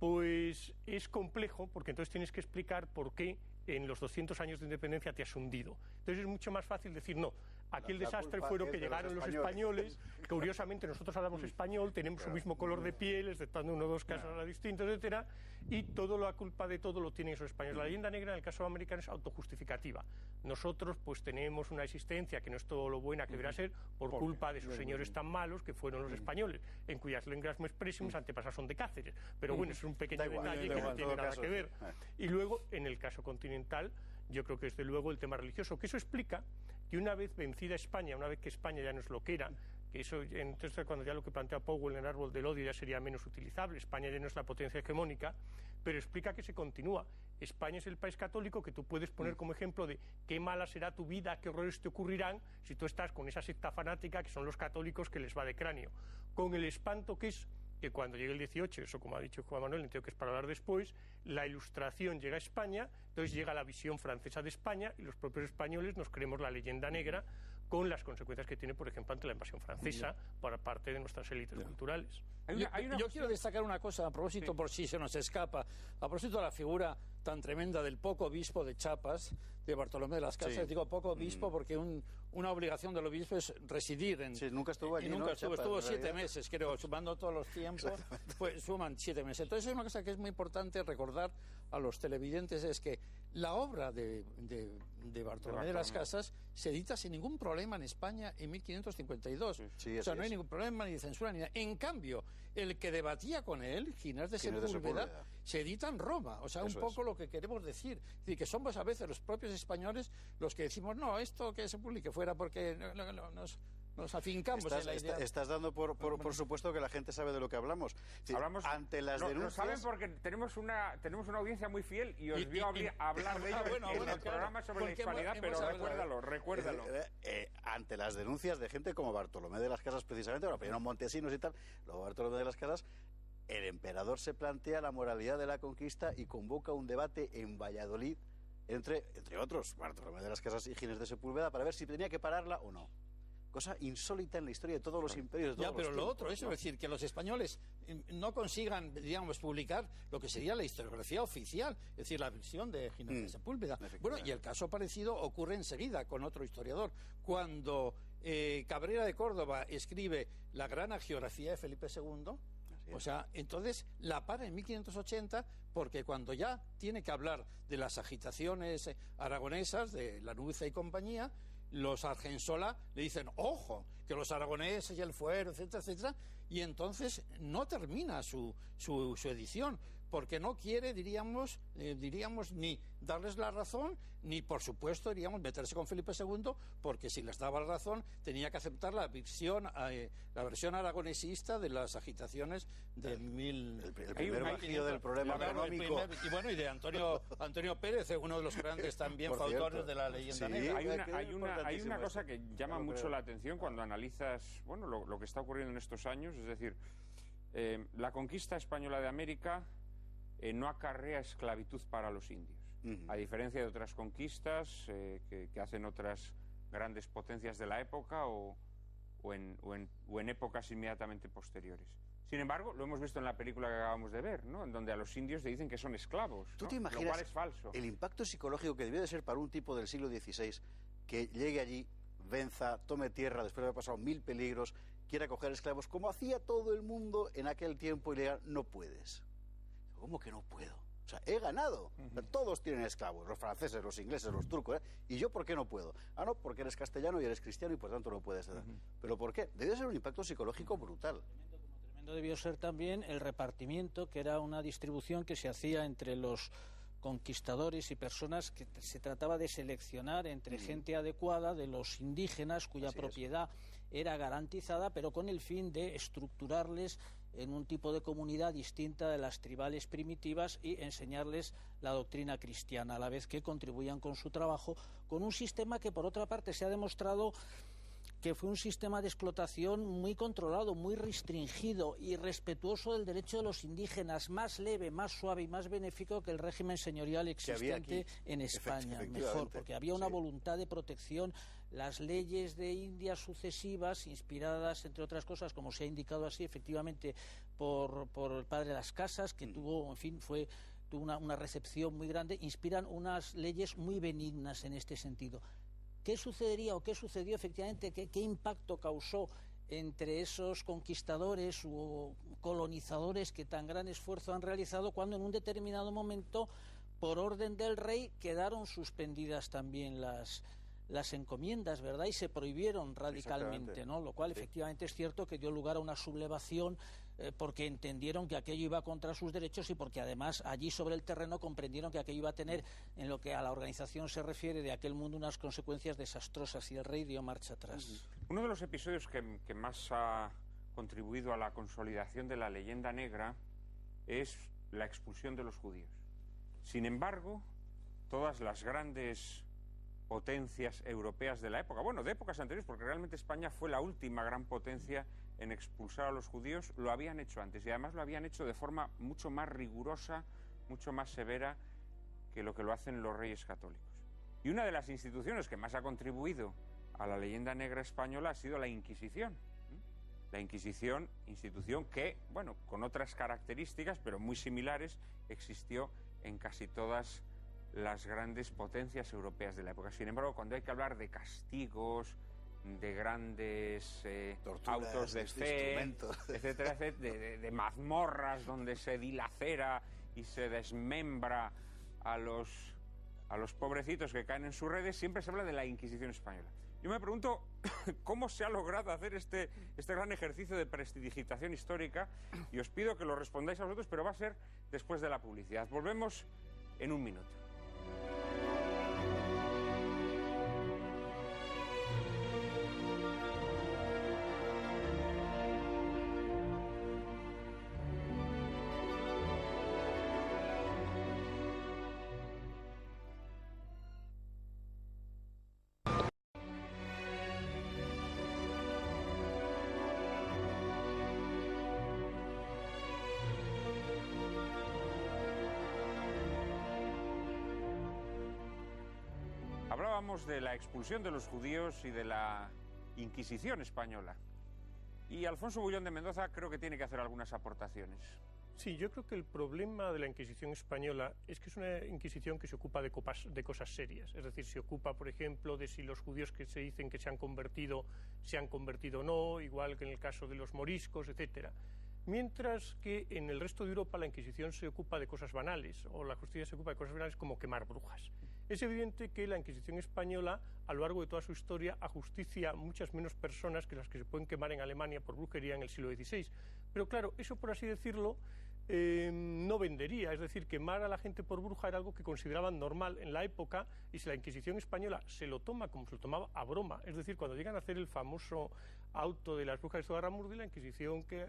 pues es complejo porque entonces tienes que explicar por qué en los 200 años de independencia te has hundido. Entonces es mucho más fácil decir, no, Aquí el desastre fue lo que llegaron los españoles. Curiosamente, nosotros hablamos español, tenemos el mismo color de piel, exceptando uno o dos casos distintos, etcétera, y la culpa de todo lo tienen esos españoles. La leyenda negra, en el caso americano, es autojustificativa. Nosotros, pues, tenemos una existencia que no es todo lo buena que debería ser por culpa de esos señores tan malos que fueron los españoles, en cuyas lenguas más próximas antepasadas son de Cáceres. Pero bueno, es un pequeño detalle que no tiene nada que ver. Y luego, en el caso continental, yo creo que desde luego el tema religioso, que eso explica que una vez vencida España, una vez que España ya no es lo que era, que eso, entonces cuando ya lo que plantea Powell en el árbol del odio ya sería menos utilizable, España ya no es la potencia hegemónica, pero explica que se continúa. España es el país católico que tú puedes poner como ejemplo de qué mala será tu vida, qué horrores te ocurrirán si tú estás con esa secta fanática que son los católicos que les va de cráneo. Con el espanto que es que cuando llegue el 18, eso como ha dicho Juan Manuel, entiendo que es para hablar después, la Ilustración llega a España, entonces llega la visión francesa de España y los propios españoles nos creemos la leyenda negra con las consecuencias que tiene, por ejemplo, ante la invasión francesa por parte de nuestras élites culturales. Yo quiero destacar una cosa a propósito, por si se nos escapa, a propósito de la figura tan tremenda del poco obispo de Chiapas, de Bartolomé de las Casas. Digo poco obispo porque una obligación del obispo es residir en... Sí, nunca estuvo allí, nunca estuvo, Chiapas, estuvo 7 meses, creo, sumando todos los tiempos, pues suman 7 meses. Entonces, es una cosa que es muy importante recordar a los televidentes, es que la obra de Bartolomé de las Casas se edita sin ningún problema en España en 1552. Sí, o sea, no hay ningún problema ni de censura ni nada. En cambio, el que debatía con él, Ginés de Sepúlveda, se edita en Roma. O sea, un poco lo que queremos decir. Es decir, que somos a veces los propios españoles los que decimos, no, esto que se publique fuera porque nos afincamos en la idea. Estás dando por supuesto que la gente sabe de lo que hablamos. Sí, hablamos ante las denuncias... Lo saben porque tenemos una audiencia muy fiel y os vio hablar de ello en el programa sobre la hispanidad, pero recuérdalo. Ante las denuncias de gente como Bartolomé de las Casas, precisamente, bueno, primero Montesinos y tal, luego Bartolomé de las Casas, el emperador se plantea la moralidad de la conquista y convoca un debate en Valladolid entre otros, Bartolomé de las Casas y Ginés de Sepúlveda, para ver si tenía que pararla o no. Cosa insólita en la historia de todos los imperios. De todos pero los lo tiempos, otro, eso es decir, que los españoles no consigan, digamos, publicar lo que sería la historiografía oficial, es decir, la versión de Ginés de Sepúlveda. Bueno, y el caso parecido ocurre enseguida con otro historiador. Cuando Cabrera de Córdoba escribe la gran hagiografía de Felipe II, o sea, entonces la para en 1580 porque cuando ya tiene que hablar de las agitaciones aragonesas, de Lanuza y compañía, los Argensola le dicen, ojo, que los aragoneses y el fuero, etcétera, etcétera, y entonces no termina su edición, porque no quiere, diríamos, ni darles la razón, ni, por supuesto, diríamos, meterse con Felipe II, porque si les daba la razón, tenía que aceptar la versión aragonesista de las agitaciones de el primer bajío del problema económico. Y de Antonio Pérez, uno de los grandes también autores de la leyenda negra. Hay una cosa que llama mucho la atención cuando analizas lo que está ocurriendo en estos años, es decir, la conquista española de América no acarrea esclavitud para los indios, a diferencia de otras conquistas que hacen otras grandes potencias de la época o en épocas inmediatamente posteriores. Sin embargo, lo hemos visto en la película que acabamos de ver, ¿no? En donde a los indios le dicen que son esclavos, ¿no? ¿Tú te imaginas lo cual es falso? El impacto psicológico que debió de ser para un tipo del siglo XVI que llegue allí, venza, tome tierra después de haber pasado 1000 peligros, quiera coger esclavos, como hacía todo el mundo en aquel tiempo, y le digan, no puedes. ¿Cómo que no puedo? O sea, he ganado. O sea, todos tienen esclavos, los franceses, los ingleses, los turcos, ¿y yo por qué no puedo? Ah, no, porque eres castellano y eres cristiano y por tanto no puedes. ¿Pero por qué? Debe ser un impacto psicológico brutal. Tremendo debió ser también el repartimiento, que era una distribución que se hacía entre los conquistadores y personas que se trataba de seleccionar entre gente adecuada de los indígenas cuya propiedad era garantizada, pero con el fin de estructurarles en un tipo de comunidad distinta de las tribales primitivas y enseñarles la doctrina cristiana, a la vez que contribuían con su trabajo, con un sistema que, por otra parte, se ha demostrado que fue un sistema de explotación muy controlado, muy restringido y respetuoso del derecho de los indígenas, más leve, más suave y más benéfico que el régimen señorial existente en España. Mejor, porque había una voluntad de protección. Las leyes de India sucesivas, inspiradas, entre otras cosas, como se ha indicado así, efectivamente, por el padre de las Casas, que tuvo una recepción muy grande, inspiran unas leyes muy benignas en este sentido. ¿Qué sucedería o qué sucedió efectivamente? ¿Qué impacto causó entre esos conquistadores o colonizadores que tan gran esfuerzo han realizado cuando en un determinado momento, por orden del rey, quedaron suspendidas también las encomiendas, ¿verdad? Y se prohibieron radicalmente, ¿no? Lo cual efectivamente es cierto que dio lugar a una sublevación porque entendieron que aquello iba contra sus derechos y porque además allí sobre el terreno comprendieron que aquello iba a tener, en lo que a la organización se refiere de aquel mundo, unas consecuencias desastrosas, y el rey dio marcha atrás. Uno de los episodios que más ha contribuido a la consolidación de la leyenda negra es la expulsión de los judíos. Sin embargo, todas las grandes potencias europeas de la época, bueno, de épocas anteriores, porque realmente España fue la última gran potencia en expulsar a los judíos, lo habían hecho antes, y además lo habían hecho de forma mucho más rigurosa, mucho más severa que lo hacen los reyes católicos. Y una de las instituciones que más ha contribuido a la leyenda negra española ha sido la Inquisición. La Inquisición, institución que, bueno, con otras características, pero muy similares, existió en casi todas las grandes potencias europeas de la época. Sin embargo, cuando hay que hablar de castigos, de grandes autos de fe, etcétera, de mazmorras donde se dilacera y se desmembra a los pobrecitos que caen en sus redes, siempre se habla de la Inquisición española. Yo me pregunto cómo se ha logrado hacer este gran ejercicio de prestidigitación histórica, y os pido que lo respondáis a vosotros, pero va a ser después de la publicidad. Volvemos en un minuto. Hablábamos de la expulsión de los judíos y de la Inquisición española. Y Alfonso Bullón de Mendoza creo que tiene que hacer algunas aportaciones. Sí, yo creo que el problema de la Inquisición española es que es una Inquisición que se ocupa de cosas serias. Es decir, se ocupa, por ejemplo, de si los judíos que se dicen que se han convertido o no, igual que en el caso de los moriscos, etcétera. Mientras que en el resto de Europa la Inquisición se ocupa de cosas banales, o la justicia se ocupa de cosas banales como quemar brujas. Es evidente que la Inquisición española, a lo largo de toda su historia, ajusticia muchas menos personas que las que se pueden quemar en Alemania por brujería en el siglo XVI. Pero claro, eso, por así decirlo, no vendería. Es decir, quemar a la gente por bruja era algo que consideraban normal en la época, y si la Inquisición española se lo toma como se lo tomaba a broma, es decir, cuando llegan a hacer el famoso auto de las brujas de Zugarramurdi,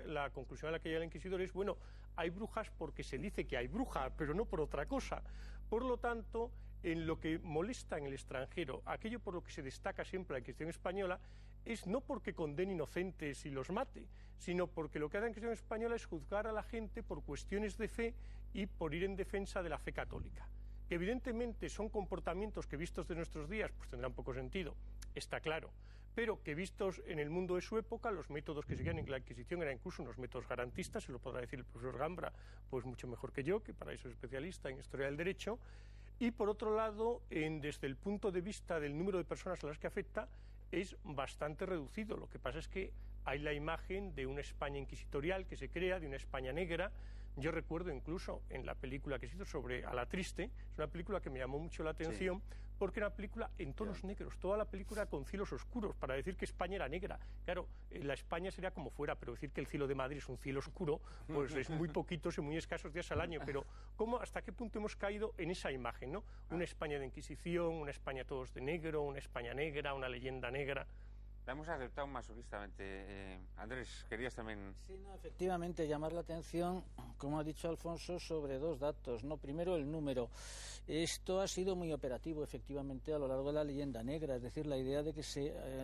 la conclusión a la que llega el inquisidor es, bueno, hay brujas porque se dice que hay brujas, pero no por otra cosa. Por lo tanto, en lo que molesta en el extranjero, aquello por lo que se destaca siempre la Inquisición española, es no porque condene inocentes y los mate, sino porque lo que hace la Inquisición española es juzgar a la gente por cuestiones de fe y por ir en defensa de la fe católica. Que evidentemente son comportamientos que vistos de nuestros días pues tendrán poco sentido, está claro, pero que vistos en el mundo de su época, los métodos que seguían en la Inquisición eran incluso unos métodos garantistas, se lo podrá decir el profesor Gambra, pues mucho mejor que yo, que para eso es especialista en historia del derecho. Y por otro lado, desde el punto de vista del número de personas a las que afecta, es bastante reducido. Lo que pasa es que hay la imagen de una España inquisitorial que se crea, de una España negra. Yo recuerdo incluso en la película que se hizo sobre A la Triste, es una película que me llamó mucho la atención, sí, porque era una película en tonos negros, toda la película con cielos oscuros, para decir que España era negra. Claro, la España sería como fuera, pero decir que el cielo de Madrid es un cielo oscuro, pues es muy poquitos y muy escasos días al año, pero ¿hasta qué punto hemos caído en esa imagen, ¿no? Una España de Inquisición, una España todos de negro, una España negra, una leyenda negra. La hemos aceptado masoquistamente. Andrés, querías también... Sí, no, efectivamente, llamar la atención, como ha dicho Alfonso, sobre dos datos, ¿no? Primero, el número. Esto ha sido muy operativo, efectivamente, a lo largo de la leyenda negra, es decir, la idea de que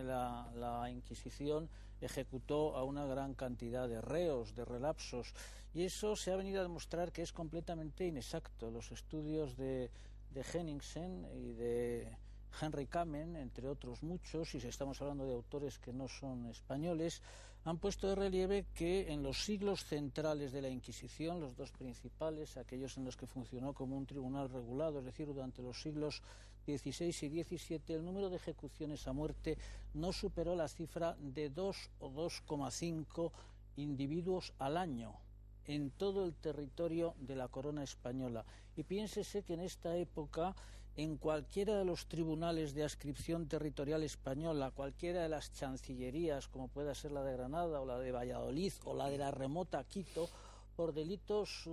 la Inquisición ejecutó a una gran cantidad de reos, de relapsos, y eso se ha venido a demostrar que es completamente inexacto. Los estudios de Henningsen y de Henry Kamen, entre otros muchos, y si estamos hablando de autores que no son españoles, han puesto de relieve que en los siglos centrales de la Inquisición, los dos principales, aquellos en los que funcionó como un tribunal regulado, es decir, durante los siglos 16 y 17, el número de ejecuciones a muerte no superó la cifra de 2 o 2,5 individuos al año en todo el territorio de la corona española. Y piénsese que en esta época, en cualquiera de los tribunales de adscripción territorial española, cualquiera de las chancillerías, como pueda ser la de Granada o la de Valladolid o la de la remota Quito, por delitos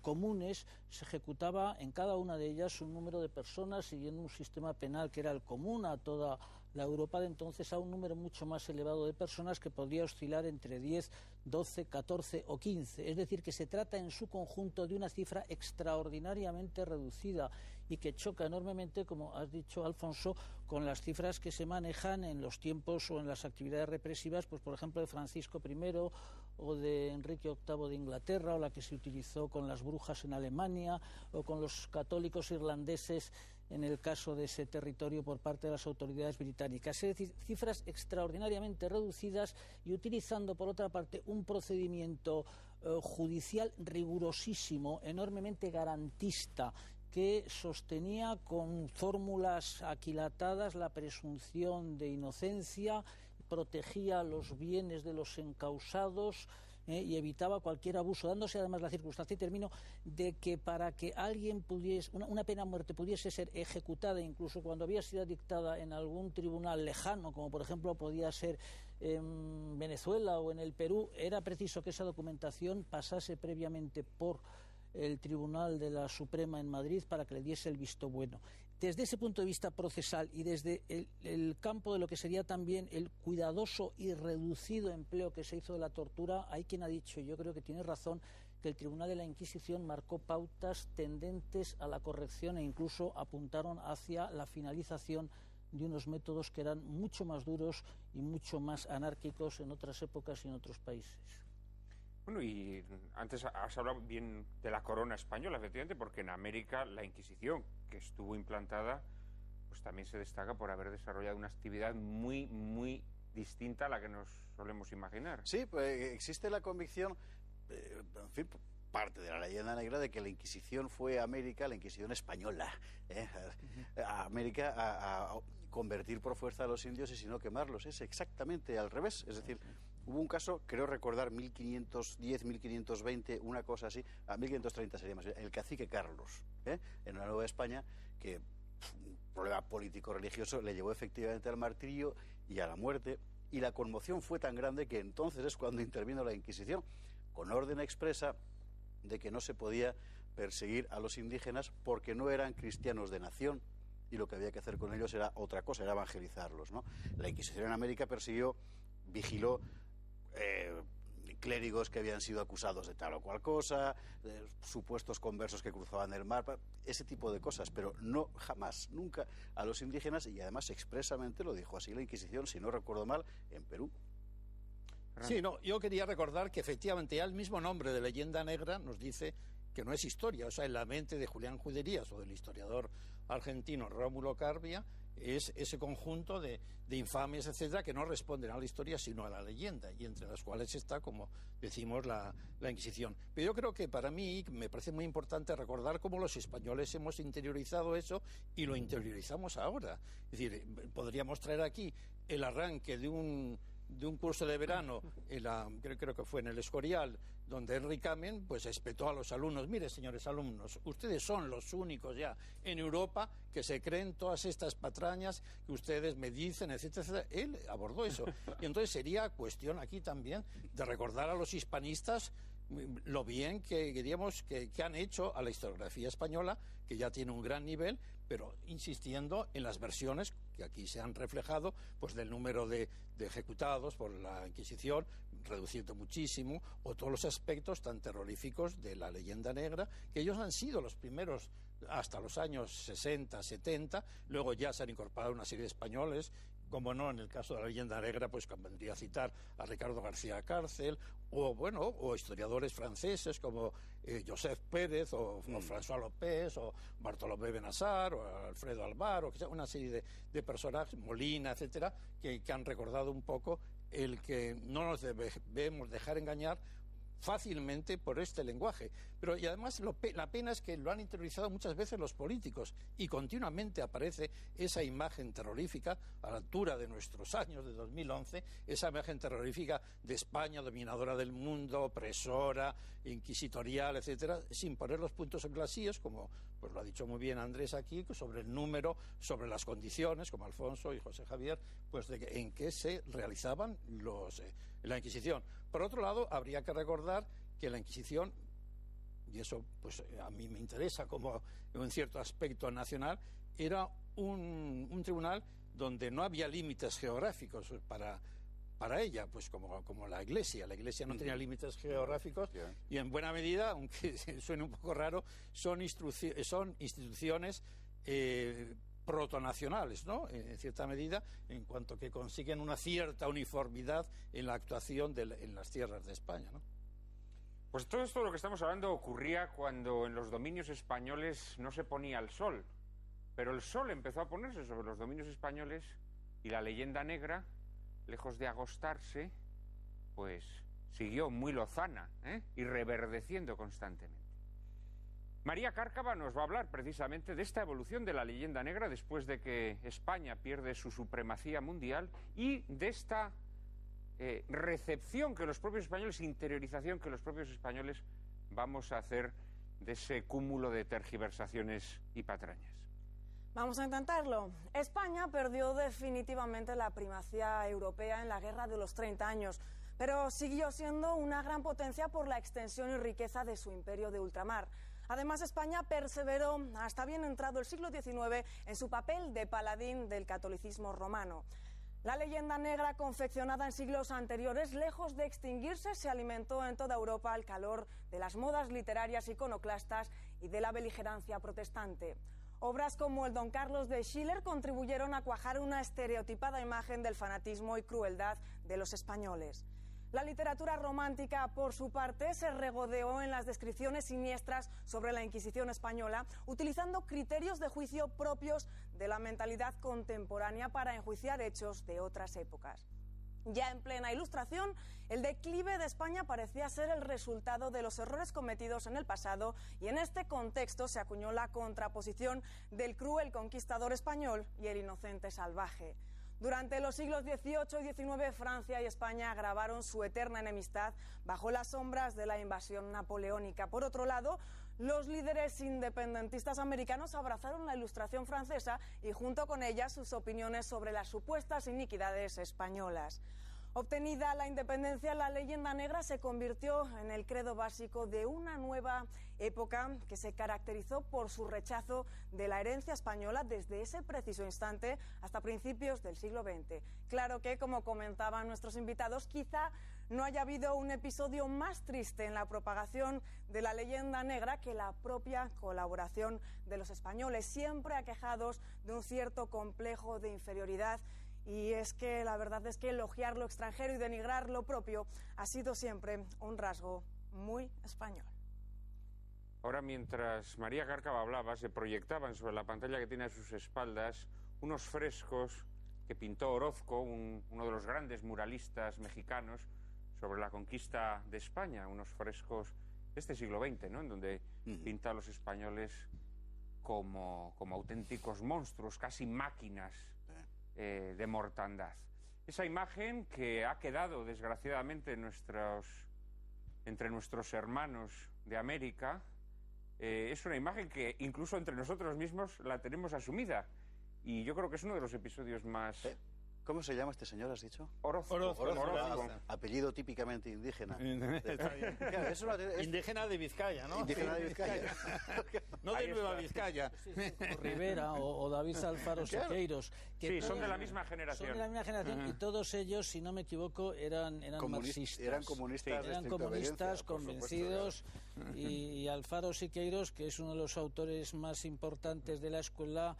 comunes se ejecutaba en cada una de ellas un número de personas siguiendo un sistema penal que era el común a toda la Europa de entonces, a un número mucho más elevado de personas que podría oscilar entre 10, 12, 14 o 15. Es decir, que se trata en su conjunto de una cifra extraordinariamente reducida y que choca enormemente, como has dicho, Alfonso, con las cifras que se manejan en los tiempos o en las actividades represivas, pues por ejemplo de Francisco I o de Enrique VIII de Inglaterra, o la que se utilizó con las brujas en Alemania o con los católicos irlandeses en el caso de ese territorio por parte de las autoridades británicas. Es decir, cifras extraordinariamente reducidas y utilizando, por otra parte, un procedimiento judicial rigurosísimo, enormemente garantista, que sostenía con fórmulas aquilatadas la presunción de inocencia, protegía los bienes de los encausados y evitaba cualquier abuso, dándose además la circunstancia, y termino, de que para que alguien pudiese, una pena de muerte pudiese ser ejecutada, incluso cuando había sido dictada en algún tribunal lejano, como por ejemplo podía ser en Venezuela o en el Perú, era preciso que esa documentación pasase previamente por el Tribunal de la Suprema en Madrid para que le diese el visto bueno. Desde ese punto de vista procesal y desde el campo de lo que sería también el cuidadoso y reducido empleo que se hizo de la tortura, hay quien ha dicho, y yo creo que tiene razón, que el Tribunal de la Inquisición marcó pautas tendentes a la corrección e incluso apuntaron hacia la finalización de unos métodos que eran mucho más duros y mucho más anárquicos en otras épocas y en otros países. Bueno, y antes has hablado bien de la corona española, efectivamente, porque en América la Inquisición, que estuvo implantada, pues también se destaca por haber desarrollado una actividad muy, muy distinta a la que nos solemos imaginar. Sí, pues existe la convicción, en fin, parte de la leyenda negra de que la Inquisición fue a América, la Inquisición española, a América a convertir por fuerza a los indios y si no quemarlos. Es exactamente al revés, es decir, hubo un caso, creo recordar, 1510, 1520, una cosa así, a 1530 sería más bien, el cacique Carlos, en la Nueva España, que un problema político-religioso le llevó efectivamente al martirio y a la muerte, y la conmoción fue tan grande que entonces es cuando intervino la Inquisición, con orden expresa de que no se podía perseguir a los indígenas porque no eran cristianos de nación, y lo que había que hacer con ellos era otra cosa, era evangelizarlos, ¿no? La Inquisición en América persiguió, vigiló clérigos que habían sido acusados de tal o cual cosa, supuestos conversos que cruzaban el mar, ese tipo de cosas, pero no jamás, nunca a los indígenas, y además expresamente lo dijo así la Inquisición, si no recuerdo mal, en Perú. Sí, no, yo quería recordar que efectivamente ya el mismo nombre de leyenda negra nos dice que no es historia, o sea, en la mente de Julián Juderías o del historiador argentino Rómulo Carbia es ese conjunto de infamias, etcétera, que no responden a la historia sino a la leyenda, y entre las cuales está, como decimos, la Inquisición. Pero yo creo que para mí me parece muy importante recordar cómo los españoles hemos interiorizado eso y lo interiorizamos ahora. Es decir, podríamos traer aquí el arranque de un curso de verano, creo que fue en el Escorial, donde Henry Kamen pues espetó a los alumnos: mire, señores alumnos, ustedes son los únicos ya en Europa que se creen todas estas patrañas que ustedes me dicen, etcétera, etcétera. Él abordó eso, y entonces sería cuestión aquí también de recordar a los hispanistas lo bien que diríamos que han hecho a la historiografía española, que ya tiene un gran nivel, pero insistiendo en las versiones que aquí se han reflejado, pues del número de ejecutados por la Inquisición, reduciendo muchísimo, o todos los aspectos tan terroríficos de la leyenda negra, que ellos han sido los primeros hasta los años 60, 70, luego ya se han incorporado una serie de españoles, como no, en el caso de la leyenda negra, pues vendría a citar a Ricardo García Cárcel, o historiadores franceses como Joseph Pérez, o François Lopez, o Bartolomé Benassar, o Alfredo Alvar, o una serie de personajes, Molina, etcétera, que han recordado un poco el que no nos debemos dejar engañar fácilmente por este lenguaje. Pero y además la pena es que lo han interiorizado muchas veces los políticos y continuamente aparece esa imagen terrorífica a la altura de nuestros años de 2011, esa imagen terrorífica de España dominadora del mundo, opresora, inquisitorial, etcétera, sin poner los puntos en las sillas, como pues lo ha dicho muy bien Andrés aquí, sobre el número, sobre las condiciones, como Alfonso y José Javier, pues en que se realizaban la Inquisición. Por otro lado, habría que recordar que la Inquisición, y eso pues a mí me interesa como un cierto aspecto nacional, era un tribunal donde no había límites geográficos para ella, pues como la Iglesia. La Iglesia no tenía límites geográficos y en buena medida, aunque suene un poco raro, son instituciones protonacionales, ¿no? En cierta medida, en cuanto que consiguen una cierta uniformidad en la actuación en las tierras de España, ¿no? Pues todo esto de lo que estamos hablando ocurría cuando en los dominios españoles no se ponía el sol, pero el sol empezó a ponerse sobre los dominios españoles y la leyenda negra, lejos de agostarse, pues siguió muy lozana, y reverdeciendo constantemente. María Cárcava nos va a hablar precisamente de esta evolución de la leyenda negra después de que España pierde su supremacía mundial y de esta recepción que los propios españoles, interiorización que los propios españoles vamos a hacer de ese cúmulo de tergiversaciones y patrañas. Vamos a intentarlo. España perdió definitivamente la primacía europea en la Guerra de los 30 años, pero siguió siendo una gran potencia por la extensión y riqueza de su imperio de ultramar. Además, España perseveró hasta bien entrado el siglo XIX en su papel de paladín del catolicismo romano. La leyenda negra confeccionada en siglos anteriores, lejos de extinguirse, se alimentó en toda Europa al calor de las modas literarias iconoclastas y de la beligerancia protestante. Obras como el Don Carlos de Schiller contribuyeron a cuajar una estereotipada imagen del fanatismo y crueldad de los españoles. La literatura romántica, por su parte, se regodeó en las descripciones siniestras sobre la Inquisición española, utilizando criterios de juicio propios de la mentalidad contemporánea para enjuiciar hechos de otras épocas. Ya en plena Ilustración, el declive de España parecía ser el resultado de los errores cometidos en el pasado y en este contexto se acuñó la contraposición del cruel conquistador español y el inocente salvaje. Durante los siglos XVIII y XIX, Francia y España agravaron su eterna enemistad bajo las sombras de la invasión napoleónica. Por otro lado, los líderes independentistas americanos abrazaron la Ilustración francesa y junto con ella sus opiniones sobre las supuestas iniquidades españolas. Obtenida la independencia, la leyenda negra se convirtió en el credo básico de una nueva época que se caracterizó por su rechazo de la herencia española desde ese preciso instante hasta principios del siglo XX. Claro que, como comentaban nuestros invitados, quizá no haya habido un episodio más triste en la propagación de la leyenda negra que la propia colaboración de los españoles, siempre aquejados de un cierto complejo de inferioridad. Y es que la verdad es que elogiar lo extranjero y denigrar lo propio ha sido siempre un rasgo muy español. Ahora, mientras María Cárcava hablaba, se proyectaban sobre la pantalla que tiene a sus espaldas unos frescos que pintó Orozco, uno de los grandes muralistas mexicanos, sobre la conquista de España, unos frescos de este siglo XX, ¿no?, en donde pinta a los españoles como auténticos monstruos, casi máquinas de mortandad. Esa imagen que ha quedado desgraciadamente entre nuestros hermanos de América es una imagen que incluso entre nosotros mismos la tenemos asumida y yo creo que es uno de los episodios más... ¿Cómo se llama este señor, has dicho? Orozco. Apellido típicamente indígena. Claro, indígena de Vizcaya, ¿no? Indígena de Vizcaya. No de Nueva Vizcaya. O Rivera o David Alfaro Siqueiros. Sí, son de la misma generación. Son de la misma generación y todos ellos, si no me equivoco, eran marxistas. Eran comunistas. Eran comunistas convencidos y Alfaro Siqueiros, que es uno de los autores más importantes de la escuela,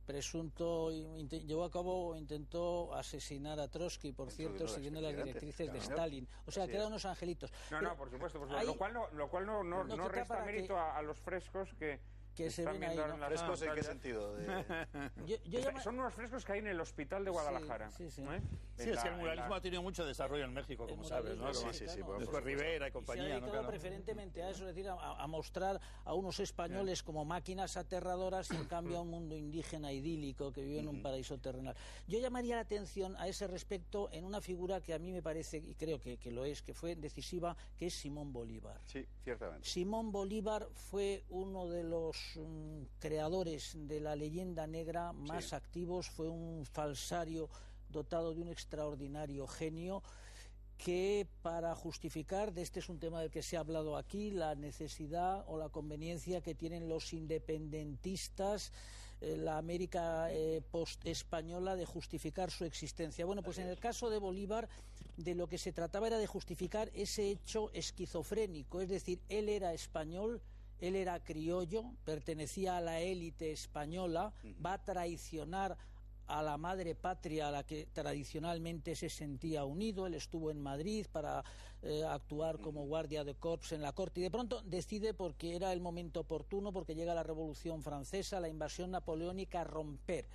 presunto, llevó a cabo, intentó asesinar a Trotsky, por cierto, siguiendo las directrices de Stalin. O sea, que eran unos angelitos. No, por supuesto. Lo cual no resta mérito a los frescos que que se ven ahí, ¿no? ¿Frescos en qué sentido? Son unos frescos que hay en el hospital de Guadalajara. Sí, Sí, es que el muralismo ha tenido mucho desarrollo en México, como sabes, ¿no? Sí, Después Rivera y compañía. Se ha dedicado preferentemente a eso, es decir, a mostrar a unos españoles como máquinas aterradoras y en cambio a un mundo indígena idílico que vive en un paraíso terrenal. Yo llamaría la atención a ese respecto en una figura que a mí me parece, y creo que lo es, que fue decisiva, que es Simón Bolívar. Sí, ciertamente. Simón Bolívar fue uno de los creadores de la leyenda negra más activos, fue un falsario dotado de un extraordinario genio que, para justificar, este es un tema del que se ha hablado aquí, la necesidad o la conveniencia que tienen los independentistas, la América post-española, de justificar su existencia. Bueno, pues en el caso de Bolívar, de lo que se trataba era de justificar ese hecho esquizofrénico, es decir, él era español, él era criollo, pertenecía a la élite española, va a traicionar a la madre patria a la que tradicionalmente se sentía unido. Él estuvo en Madrid para actuar como guardia de corps en la corte y de pronto decide, porque era el momento oportuno, porque llega la Revolución Francesa, la invasión napoleónica, a romper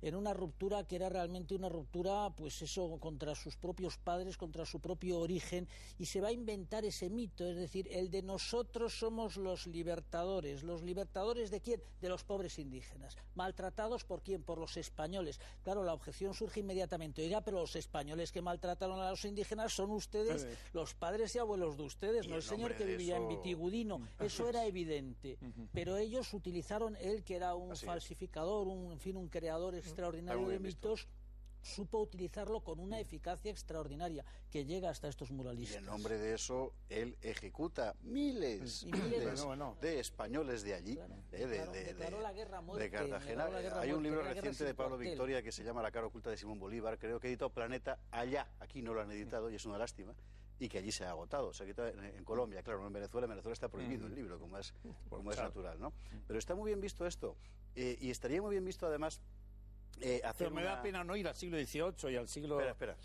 en una ruptura que era realmente una ruptura, pues eso, contra sus propios padres, contra su propio origen, y se va a inventar ese mito, es decir, el de nosotros somos los libertadores. ¿Los libertadores de quién? De los pobres indígenas. ¿Maltratados por quién? Por los españoles. Claro, la objeción surge inmediatamente. Oiga, pero los españoles que maltrataron a los indígenas son ustedes, los padres y abuelos de ustedes, no el señor que vivía en Vitigudino. Eso era evidente. Pero ellos utilizaron, él que era un falsificador, un creador extraordinario de mitos, supo utilizarlo con una eficacia extraordinaria que llega hasta estos muralistas. Y en nombre de eso, él ejecuta miles de españoles de allí, de Cartagena. Hay un libro reciente de Pablo Victoria que se llama La cara oculta de Simón Bolívar, creo que editó Planeta allá, aquí no lo han editado y es una lástima, y que allí se ha agotado, se ha quitado en Colombia, claro, no en Venezuela está prohibido el libro, como es natural, ¿no? Pero está muy bien visto esto, y estaría muy bien visto además pero me da pena no ir al siglo XVIII y al siglo... Espera.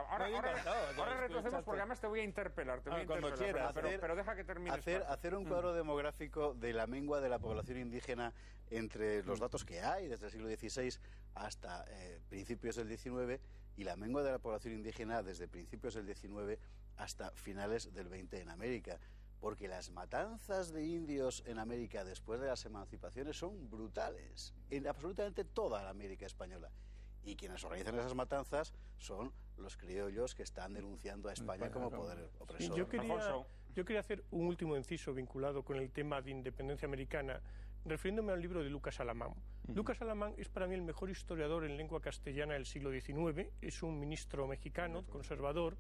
Ahora retrocedemos porque además te voy a interpelar. Cuando quieras. Pero deja que termine. Hacer un cuadro demográfico de la mengua de la población indígena entre los datos que hay desde el siglo XVI hasta principios del XIX y la mengua de la población indígena desde principios del XIX hasta finales del XX en América. Porque las matanzas de indios en América después de las emancipaciones son brutales, en absolutamente toda la América española. Y quienes organizan esas matanzas son los criollos que están denunciando a España como poder opresor. Yo quería hacer un último inciso vinculado con el tema de independencia americana, refiriéndome al libro de Lucas Alamán. Lucas Alamán es para mí el mejor historiador en lengua castellana del siglo XIX, es un ministro mexicano, conservador,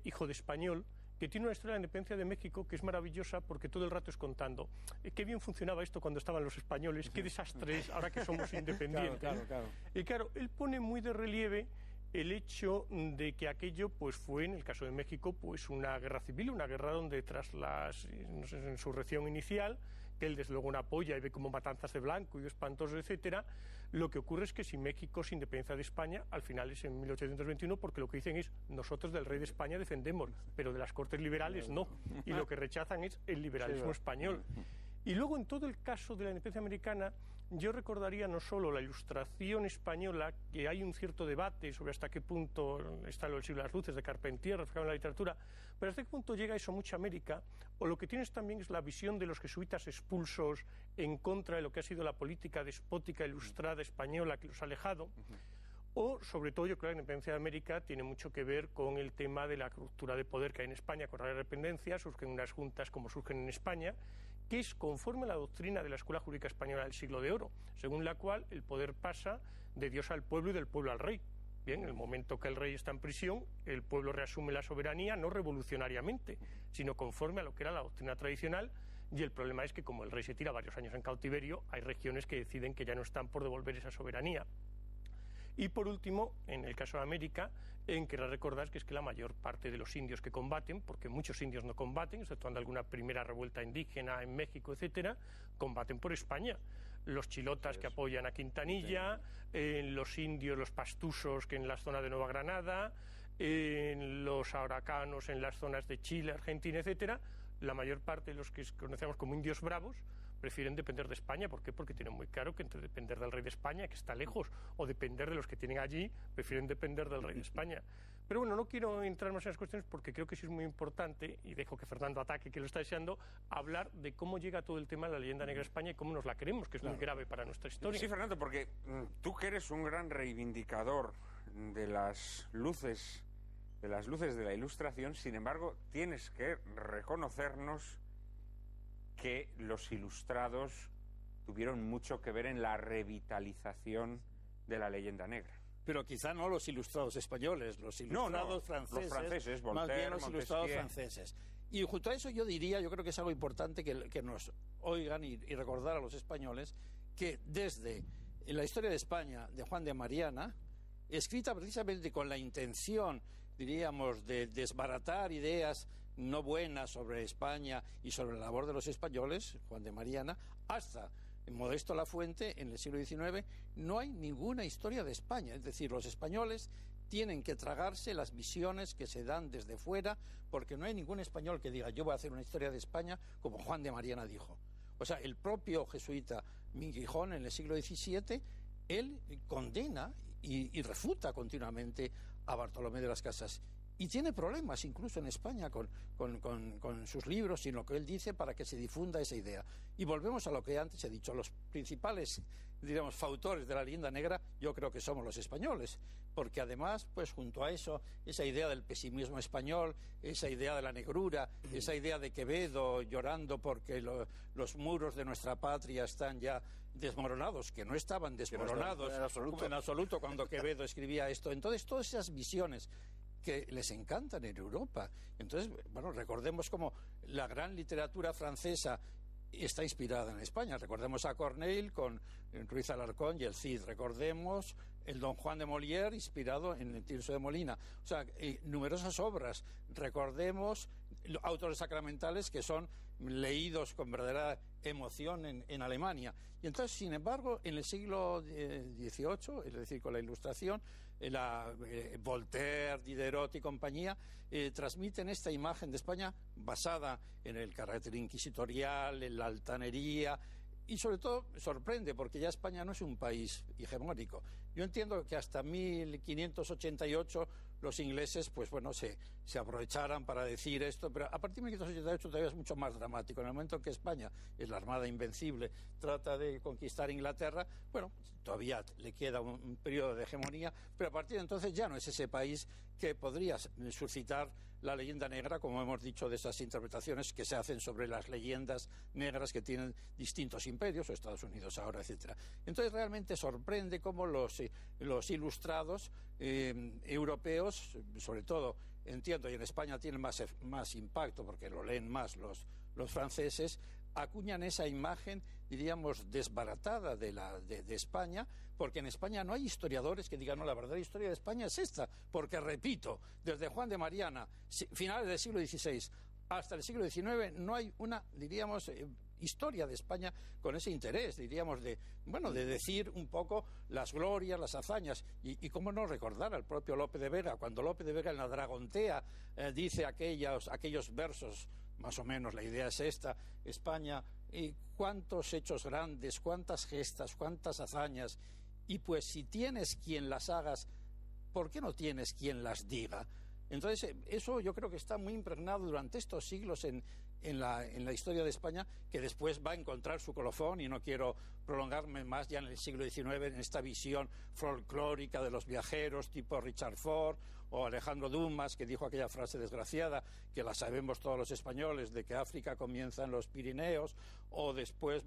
hijo de español, que tiene una historia de la independencia de México que es maravillosa porque todo el rato es contando qué bien funcionaba esto cuando estaban los españoles, qué desastre es ahora que somos independientes. Claro. Y claro, él pone muy de relieve el hecho de que aquello pues fue, en el caso de México, pues una guerra civil, una guerra donde tras la insurrección inicial, que él desde luego no apoya y ve como matanzas de blanco y espantoso, etcétera, lo que ocurre es que si México se independencia de España, al final es en 1821, porque lo que dicen es nosotros del rey de España defendemos, pero de las cortes liberales no, y lo que rechazan es el liberalismo español. Y luego, en todo el caso de la independencia americana, yo recordaría no solo la Ilustración española, que hay un cierto debate sobre hasta qué punto está lo del siglo de las luces de Carpentier, reflejado en la literatura, pero hasta qué punto llega eso mucho a América, o lo que tienes también es la visión de los jesuitas expulsos en contra de lo que ha sido la política despótica ilustrada española que los ha alejado. O, sobre todo, yo creo que la independencia de América tiene mucho que ver con el tema de la ruptura de poder que hay en España con la independencia, surgen unas juntas como surgen en España, que es conforme a la doctrina de la Escuela Jurídica Española del Siglo de Oro, según la cual el poder pasa de Dios al pueblo y del pueblo al rey. Bien, en el momento que el rey está en prisión, el pueblo reasume la soberanía, no revolucionariamente, sino conforme a lo que era la doctrina tradicional, y el problema es que como el rey se tira varios años en cautiverio, hay regiones que deciden que ya no están por devolver esa soberanía. Y por último, en el caso de América, en que recordás que es que la mayor parte de los indios que combaten, porque muchos indios no combaten, exceptuando alguna primera revuelta indígena en México, etcétera, combaten por España. Los chilotas que apoyan a Quintanilla, los indios, los pastusos que en la zona de Nueva Granada, los araucanos en las zonas de Chile, Argentina, etcétera, la mayor parte de los que conocemos como indios bravos prefieren depender de España. ¿Por qué? Porque tienen muy claro que entre depender del rey de España, que está lejos, o depender de los que tienen allí, prefieren depender del rey de España. Pero bueno, no quiero entrar más en las cuestiones porque creo que sí es muy importante, y dejo que Fernando ataque, que lo está deseando, hablar de cómo llega todo el tema de la leyenda negra a España y cómo nos la creemos, que es muy grave para nuestra historia. Sí, Fernando, porque tú que eres un gran reivindicador de las luces de la Ilustración, sin embargo, tienes que reconocernos que los ilustrados tuvieron mucho que ver en la revitalización de la leyenda negra. Pero quizá no los ilustrados españoles, los ilustrados franceses, los franceses, Voltaire, más bien los Montesquieu. Ilustrados franceses. Y junto a eso yo creo que es algo importante que nos oigan y recordar a los españoles que desde la historia de España de Juan de Mariana, escrita precisamente con la intención, diríamos, de desbaratar ideas no buenas sobre España y sobre la labor de los españoles, Juan de Mariana, hasta Modesto Lafuente, en el siglo XIX, no hay ninguna historia de España. Es decir, los españoles tienen que tragarse las visiones que se dan desde fuera, porque no hay ningún español que diga yo voy a hacer una historia de España como Juan de Mariana dijo. O sea, el propio jesuita Minguijón en el siglo XVII, él condena y refuta continuamente a Bartolomé de las Casas. Y tiene problemas incluso en España con sus libros y lo que él dice para que se difunda esa idea. Y volvemos a lo que antes he dicho, los principales, diríamos, fautores de la leyenda negra, yo creo que somos los españoles, porque además, pues junto a eso, esa idea del pesimismo español, esa idea de la negrura, esa idea de Quevedo llorando porque los muros de nuestra patria están ya desmoronados, que no estaban desmoronados en absoluto cuando Quevedo escribía esto. Entonces, todas esas visiones que les encantan en Europa. Entonces, bueno, recordemos cómo la gran literatura francesa está inspirada en España. Recordemos a Corneille con Ruiz Alarcón y el Cid. Recordemos el Don Juan de Molière inspirado en el Tirso de Molina. O sea, numerosas obras. Recordemos autores sacramentales que son leídos con verdadera emoción en Alemania. Y entonces, sin embargo, en el siglo XVIII, es decir, con la Ilustración, Voltaire, Diderot y compañía transmiten esta imagen de España basada en el carácter inquisitorial, en la altanería, y sobre todo sorprende porque ya España no es un país hegemónico. Yo entiendo que hasta 1588 los ingleses, pues bueno, se aprovecharan para decir esto, pero a partir de 1588 todavía es mucho más dramático. En el momento en que España es la Armada Invencible, trata de conquistar Inglaterra, bueno, todavía le queda un periodo de hegemonía, pero a partir de entonces ya no es ese país que podría suscitar la leyenda negra, como hemos dicho, de esas interpretaciones que se hacen sobre las leyendas negras que tienen distintos imperios, o Estados Unidos ahora, etcétera. Entonces realmente sorprende cómo los ilustrados europeos, sobre todo, entiendo, y en España tienen más impacto porque lo leen más los franceses, acuñan esa imagen, diríamos, desbaratada de España, porque en España no hay historiadores que digan, no, la verdadera historia de España es esta, porque, repito, desde Juan de Mariana, finales del siglo XVI, hasta el siglo XIX, no hay una, diríamos, historia de España con ese interés, diríamos, de decir un poco las glorias, las hazañas, y cómo no recordar al propio Lope de Vega, cuando Lope de Vega en la Dragontea dice aquellos versos, más o menos la idea es esta: España, cuántos hechos grandes, cuántas gestas, cuántas hazañas, y pues si tienes quien las hagas, ¿por qué no tienes quien las diga? Entonces, eso yo creo que está muy impregnado durante estos siglos en la historia de España, que después va a encontrar su colofón, y no quiero prolongarme más ya en el siglo XIX, en esta visión folclórica de los viajeros tipo Richard Ford o Alejandro Dumas, que dijo aquella frase desgraciada, que la sabemos todos los españoles, de que África comienza en los Pirineos, o después,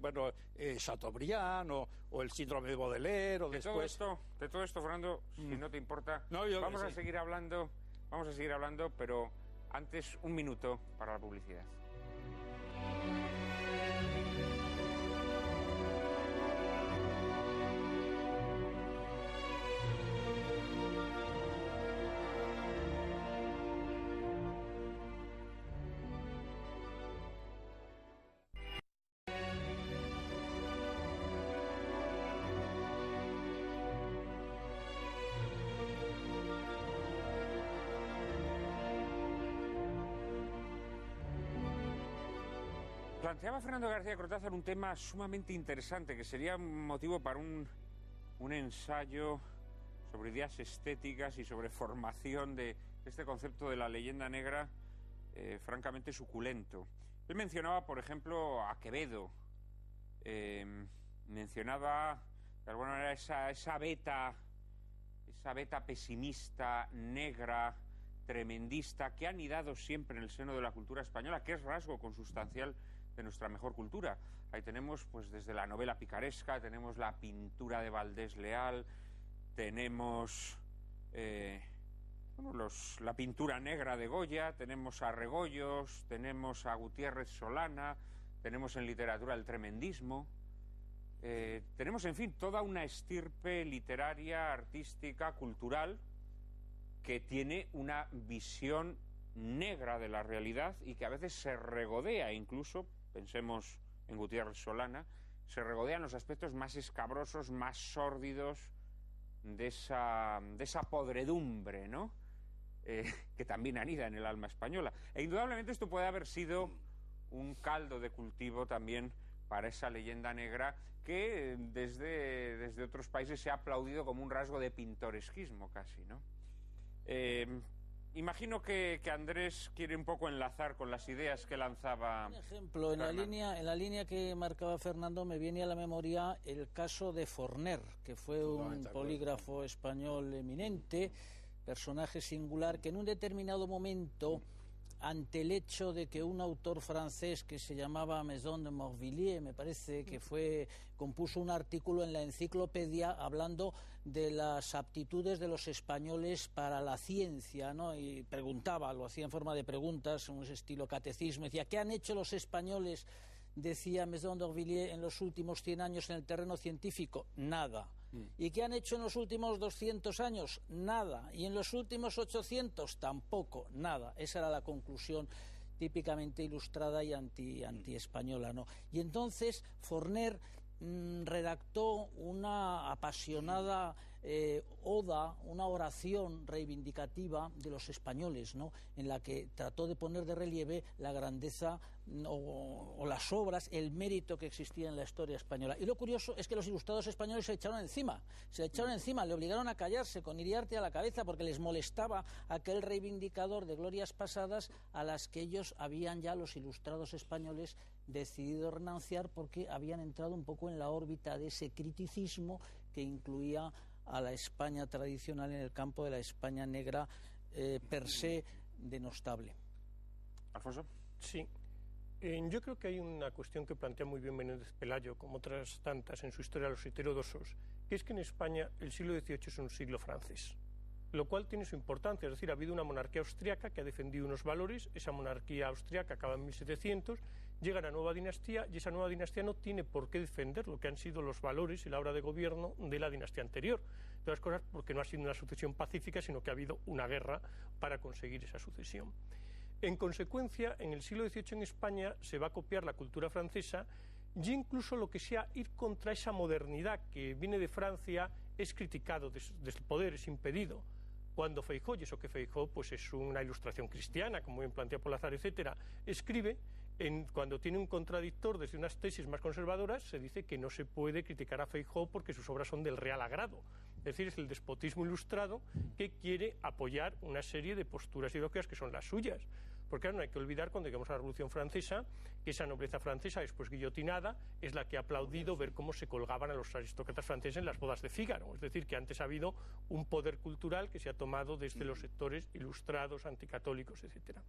Chateaubriand, o el síndrome de Baudelaire, o después... De todo esto, Fernando, si no te importa, vamos a seguir hablando, pero antes un minuto para la publicidad. Planteaba Fernando García Cortázar un tema sumamente interesante que sería motivo para un ensayo sobre ideas estéticas y sobre formación de este concepto de la leyenda negra francamente suculento. Él mencionaba, por ejemplo, a Quevedo, mencionaba de alguna manera esa beta pesimista, negra, tremendista, que ha anidado siempre en el seno de la cultura española, que es rasgo consustancial de nuestra mejor cultura. Ahí tenemos, pues, desde la novela picaresca, tenemos la pintura de Valdés Leal, tenemos la pintura negra de Goya, tenemos a Regoyos, tenemos a Gutiérrez Solana, tenemos en literatura el tremendismo, tenemos, en fin, toda una estirpe literaria, artística, cultural, que tiene una visión negra de la realidad y que a veces se regodea incluso, pensemos en Gutiérrez Solana, se regodean los aspectos más escabrosos, más sórdidos de esa podredumbre, ¿no? Que también anida en el alma española. E indudablemente esto puede haber sido un caldo de cultivo también para esa leyenda negra que desde otros países se ha aplaudido como un rasgo de pintoresquismo casi, ¿no? Imagino que Andrés quiere un poco enlazar con las ideas que lanzaba. Un ejemplo, en la línea que marcaba Fernando me viene a la memoria el caso de Forner, que fue un polígrafo español eminente, personaje singular, que en un determinado momento, ante el hecho de que un autor francés que se llamaba Maison de Morvilliers, me parece que compuso un artículo en la enciclopedia hablando de las aptitudes de los españoles para la ciencia, ¿no? Y preguntaba, lo hacía en forma de preguntas, un estilo catecismo, decía, ¿qué han hecho los españoles, decía Maison de Morvilliers, en los últimos 100 años en el terreno científico? Nada. ¿Y qué han hecho en los últimos 200 años? Nada. ¿Y en los últimos 800? Tampoco, nada. Esa era la conclusión típicamente ilustrada y anti-española, ¿no? Y entonces Forner redactó una apasionada oda, una oración reivindicativa de los españoles, ¿no? En la que trató de poner de relieve la grandeza o las obras, el mérito que existía en la historia española. Y lo curioso es que los ilustrados españoles se echaron encima, le obligaron a callarse con Iriarte a la cabeza porque les molestaba aquel reivindicador de glorias pasadas a las que ellos habían ya, los ilustrados españoles, decidido renunciar porque habían entrado un poco en la órbita de ese criticismo que incluía a la España tradicional en el campo de la España negra per se denostable. ¿Alfonso? Sí. Yo creo que hay una cuestión que plantea muy bien Menéndez Pelayo, como otras tantas en su historia de los heterodoxos, que es que en España el siglo XVIII es un siglo francés, lo cual tiene su importancia. Es decir, ha habido una monarquía austriaca que ha defendido unos valores, esa monarquía austriaca acaba en 1700, llega una nueva dinastía y esa nueva dinastía no tiene por qué defender lo que han sido los valores y la obra de gobierno de la dinastía anterior. Todas las cosas porque no ha sido una sucesión pacífica, sino que ha habido una guerra para conseguir esa sucesión. En consecuencia, en el siglo XVIII en España se va a copiar la cultura francesa y incluso lo que sea ir contra esa modernidad que viene de Francia es criticado desde el poder, es impedido. Cuando Feijóo, y eso que Feijóo pues es una ilustración cristiana, como bien plantea Polazar, etcétera, escribe, cuando tiene un contradictor desde unas tesis más conservadoras, se dice que no se puede criticar a Feijóo porque sus obras son del real agrado. Es decir, es el despotismo ilustrado que quiere apoyar una serie de posturas ideológicas que son las suyas. Porque ahora no hay que olvidar, cuando llegamos a la Revolución Francesa, que esa nobleza francesa, después guillotinada, es la que ha aplaudido ver cómo se colgaban a los aristócratas franceses en las bodas de Fígaro. Es decir, que antes ha habido un poder cultural que se ha tomado desde los sectores ilustrados, anticatólicos, etcétera.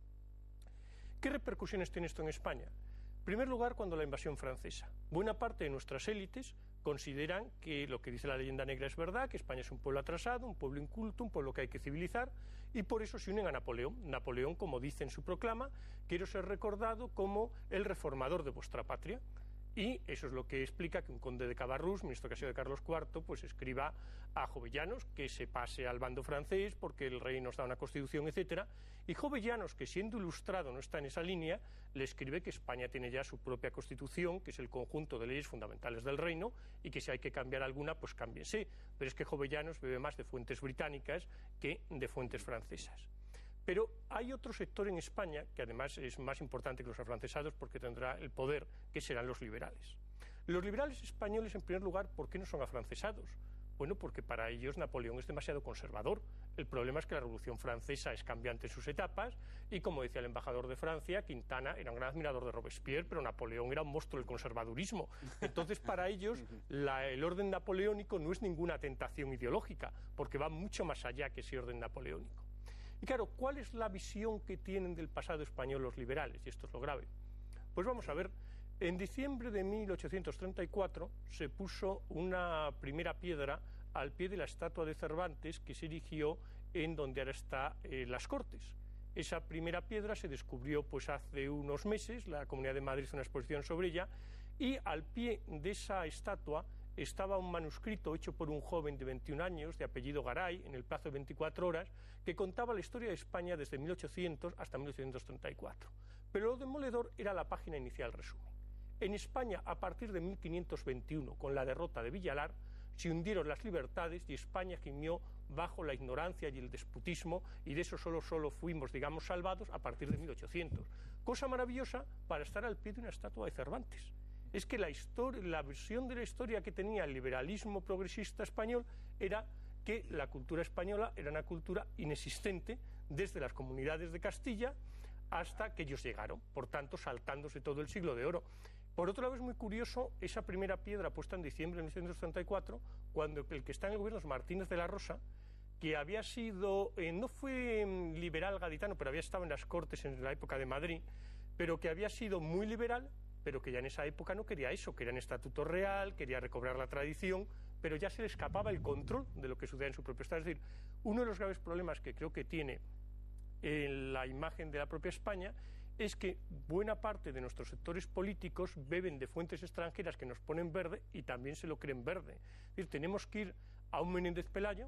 ¿Qué repercusiones tiene esto en España? En primer lugar, cuando la invasión francesa. Buena parte de nuestras élites consideran que lo que dice la leyenda negra es verdad, que España es un pueblo atrasado, un pueblo inculto, un pueblo que hay que civilizar, y por eso se unen a Napoleón. Napoleón, como dice en su proclama, quiero ser recordado como el reformador de vuestra patria. Y eso es lo que explica que un conde de Cabarrús, ministro casi de Carlos IV, pues escriba a Jovellanos que se pase al bando francés porque el rey nos da una constitución, etcétera. Y Jovellanos, que siendo ilustrado no está en esa línea, le escribe que España tiene ya su propia constitución, que es el conjunto de leyes fundamentales del reino, y que si hay que cambiar alguna, pues cámbiense. Pero es que Jovellanos bebe más de fuentes británicas que de fuentes francesas. Pero hay otro sector en España, que además es más importante que los afrancesados porque tendrá el poder, que serán los liberales. Los liberales españoles, en primer lugar, ¿por qué no son afrancesados? Bueno, porque para ellos Napoleón es demasiado conservador. El problema es que la Revolución Francesa es cambiante en sus etapas y, como decía el embajador de Francia, Quintana era un gran admirador de Robespierre, pero Napoleón era un monstruo del conservadurismo. Entonces, para ellos, el orden napoleónico no es ninguna tentación ideológica, porque va mucho más allá que ese orden napoleónico. Y claro, ¿cuál es la visión que tienen del pasado español los liberales? Y esto es lo grave. Pues vamos a ver. En diciembre de 1834 se puso una primera piedra al pie de la estatua de Cervantes que se erigió en donde ahora está las Cortes. Esa primera piedra se descubrió pues hace unos meses, la Comunidad de Madrid hizo una exposición sobre ella, y al pie de esa estatua estaba un manuscrito hecho por un joven de 21 años, de apellido Garay, en el plazo de 24 horas, que contaba la historia de España desde 1800 hasta 1834. Pero lo demoledor era la página inicial resumen. En España, a partir de 1521, con la derrota de Villalar, se hundieron las libertades y España gimió bajo la ignorancia y el despotismo, y de eso solo fuimos, digamos, salvados a partir de 1800. Cosa maravillosa para estar al pie de una estatua de Cervantes. Es que la versión de la historia que tenía el liberalismo progresista español era que la cultura española era una cultura inexistente desde las comunidades de Castilla hasta que ellos llegaron, por tanto saltándose todo el siglo de oro. Por otro lado, es muy curioso esa primera piedra puesta en diciembre de 1934, cuando el que está en el gobierno es Martínez de la Rosa, que había sido, no fue liberal gaditano, pero había estado en las Cortes en la época de Madrid, pero que había sido muy liberal, pero que ya en esa época no quería eso, quería un estatuto real, quería recobrar la tradición, pero ya se le escapaba el control de lo que sucedía en su propio estado. Es decir, uno de los graves problemas que creo que tiene la imagen de la propia España es que buena parte de nuestros sectores políticos beben de fuentes extranjeras que nos ponen verde y también se lo creen verde. Es decir, tenemos que ir a un Menéndez Pelayo,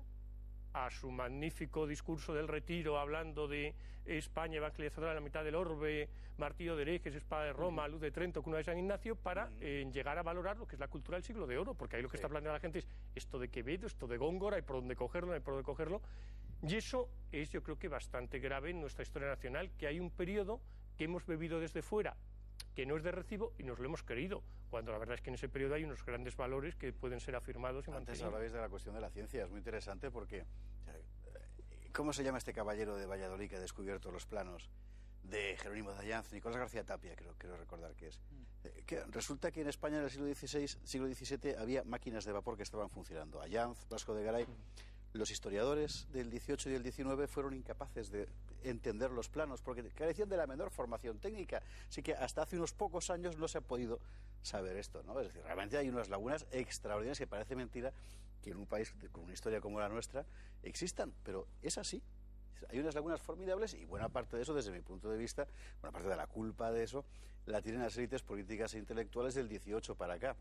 a su magnífico discurso del Retiro, hablando de España evangelizadora en la mitad del orbe, martillo de herejes, espada de Roma, luz de Trento, cuna de San Ignacio, para llegar a valorar lo que es la cultura del siglo de oro, porque ahí lo que está planteando la gente es esto de Quevedo, esto de Góngora, hay por dónde cogerlo, no hay por dónde cogerlo, y eso es, yo creo que bastante grave en nuestra historia nacional, que hay un periodo que hemos bebido desde fuera, que no es de recibo y nos lo hemos creído, cuando la verdad es que en ese periodo hay unos grandes valores que pueden ser afirmados y mantenidos. Antes hablabais de la cuestión de la ciencia, es muy interesante porque ¿cómo se llama este caballero de Valladolid que ha descubierto los planos de Jerónimo de Allanz? Nicolás García Tapia, creo recordar que es. Que resulta que en España en el siglo XVII había máquinas de vapor que estaban funcionando. Allanz, Vasco de Garay. Los historiadores del XVIII y del XIX fueron incapaces de entender los planos porque carecían de la menor formación técnica. Así que hasta hace unos pocos años no se ha podido saber esto, ¿no? Es decir, realmente hay unas lagunas extraordinarias que parece mentira que en un país con una historia como la nuestra existan, pero es así. Hay unas lagunas formidables y buena parte de eso, desde mi punto de vista, buena parte de la culpa de eso la tienen las élites políticas e intelectuales del XVIII para acá.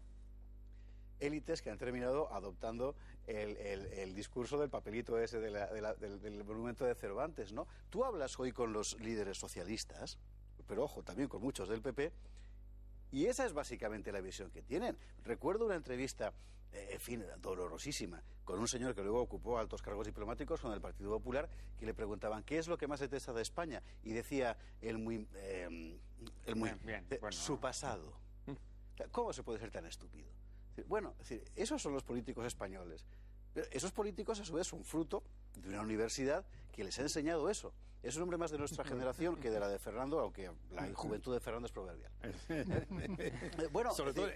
Élites que han terminado adoptando el discurso del papelito ese del monumento de Cervantes, ¿no? Tú hablas hoy con los líderes socialistas, pero ojo, también con muchos del PP, y esa es básicamente la visión que tienen. Recuerdo una entrevista, en fin, dolorosísima, con un señor que luego ocupó altos cargos diplomáticos con el Partido Popular, que le preguntaban ¿qué es lo que más detesta de España? Y decía su pasado. ¿Cómo se puede ser tan estúpido? Bueno, es decir, esos son los políticos españoles. Pero esos políticos, a su vez, son fruto de una universidad que les ha enseñado eso. Es un hombre más de nuestra generación que de la de Fernando, aunque la juventud de Fernando es proverbial. Bueno, sobre todo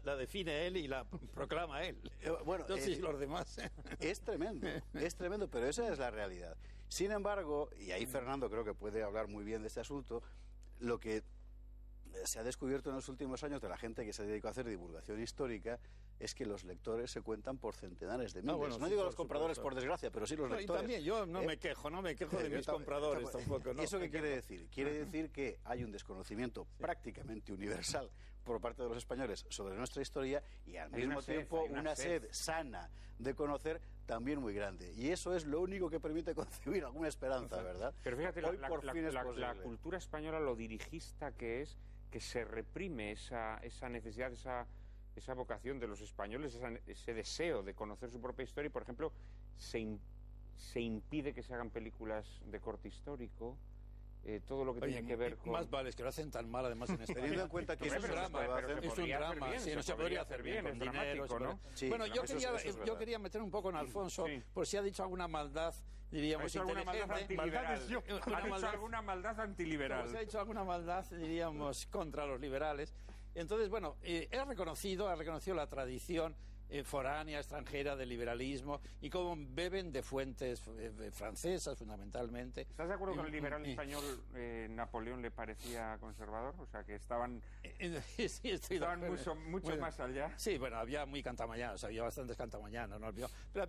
la define él y la proclama él. Bueno, los demás. Es tremendo, pero esa es la realidad. Sin embargo, y ahí Fernando creo que puede hablar muy bien de este asunto, lo que se ha descubierto en los últimos años de la gente que se dedicó a hacer divulgación histórica es que los lectores se cuentan por centenares de miles. No digo los compradores, por desgracia, pero sí los lectores. Y también yo no me quejo de mis compradores tampoco. ¿No? ¿Eso qué quiere decir? Quiere decir que hay un desconocimiento prácticamente universal por parte de los españoles sobre nuestra historia y al mismo tiempo una sed sana de conocer también muy grande. Y eso es lo único que permite concebir alguna esperanza, ¿verdad? Pero fíjate, hoy por fin es posible. La cultura española, lo dirigista que es, que se reprime esa necesidad, esa vocación de los españoles, ese deseo de conocer su propia historia y, por ejemplo, se impide que se hagan películas de corte histórico, todo lo que tiene que ver con... Más vale, es que lo hacen tan mal además en España. Teniendo en cuenta que es un drama, es un drama, sí, no se podría hacer bien, con dinero, ¿no? Sí, bueno, yo quería meter un poco en Alfonso, por si ha dicho alguna maldad, diríamos, inteligente. Alguna maldad antiliberal. Se ha dicho alguna maldad, diríamos, contra los liberales. Entonces, bueno, ha reconocido la tradición foránea, extranjera, del liberalismo, y cómo beben de fuentes francesas, fundamentalmente. ¿Estás de acuerdo con el liberal español? ¿Napoleón le parecía conservador? O sea, que estaban mucho más allá. Sí, bueno, había muy cantamañanos, había bastantes cantamañanos, ¿no? Pero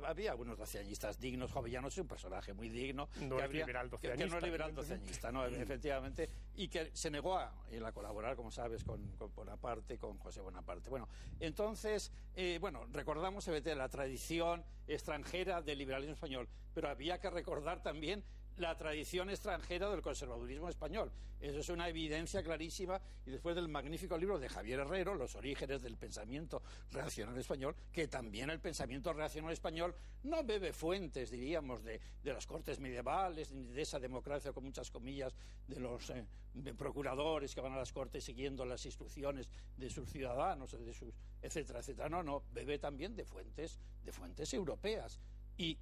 había algunos doceañistas dignos. Jovellanos es un personaje muy digno. No es liberal doceañista. Que no es liberal doceañista, ¿no? Efectivamente, y que se negó a colaborar, como sabes, con Bonaparte, con José Bonaparte. Bueno, entonces... recordamos la tradición extranjera del liberalismo español, pero había que recordar también la tradición extranjera del conservadurismo español. Eso es una evidencia clarísima, y después del magnífico libro de Javier Herrero, Los orígenes del pensamiento reaccionario español, que también el pensamiento reaccionario español no bebe fuentes, diríamos, de las cortes medievales, ni de esa democracia, con muchas comillas, de los de procuradores que van a las cortes siguiendo las instrucciones de sus ciudadanos, etcétera, etcétera. No, bebe también de fuentes europeas. Y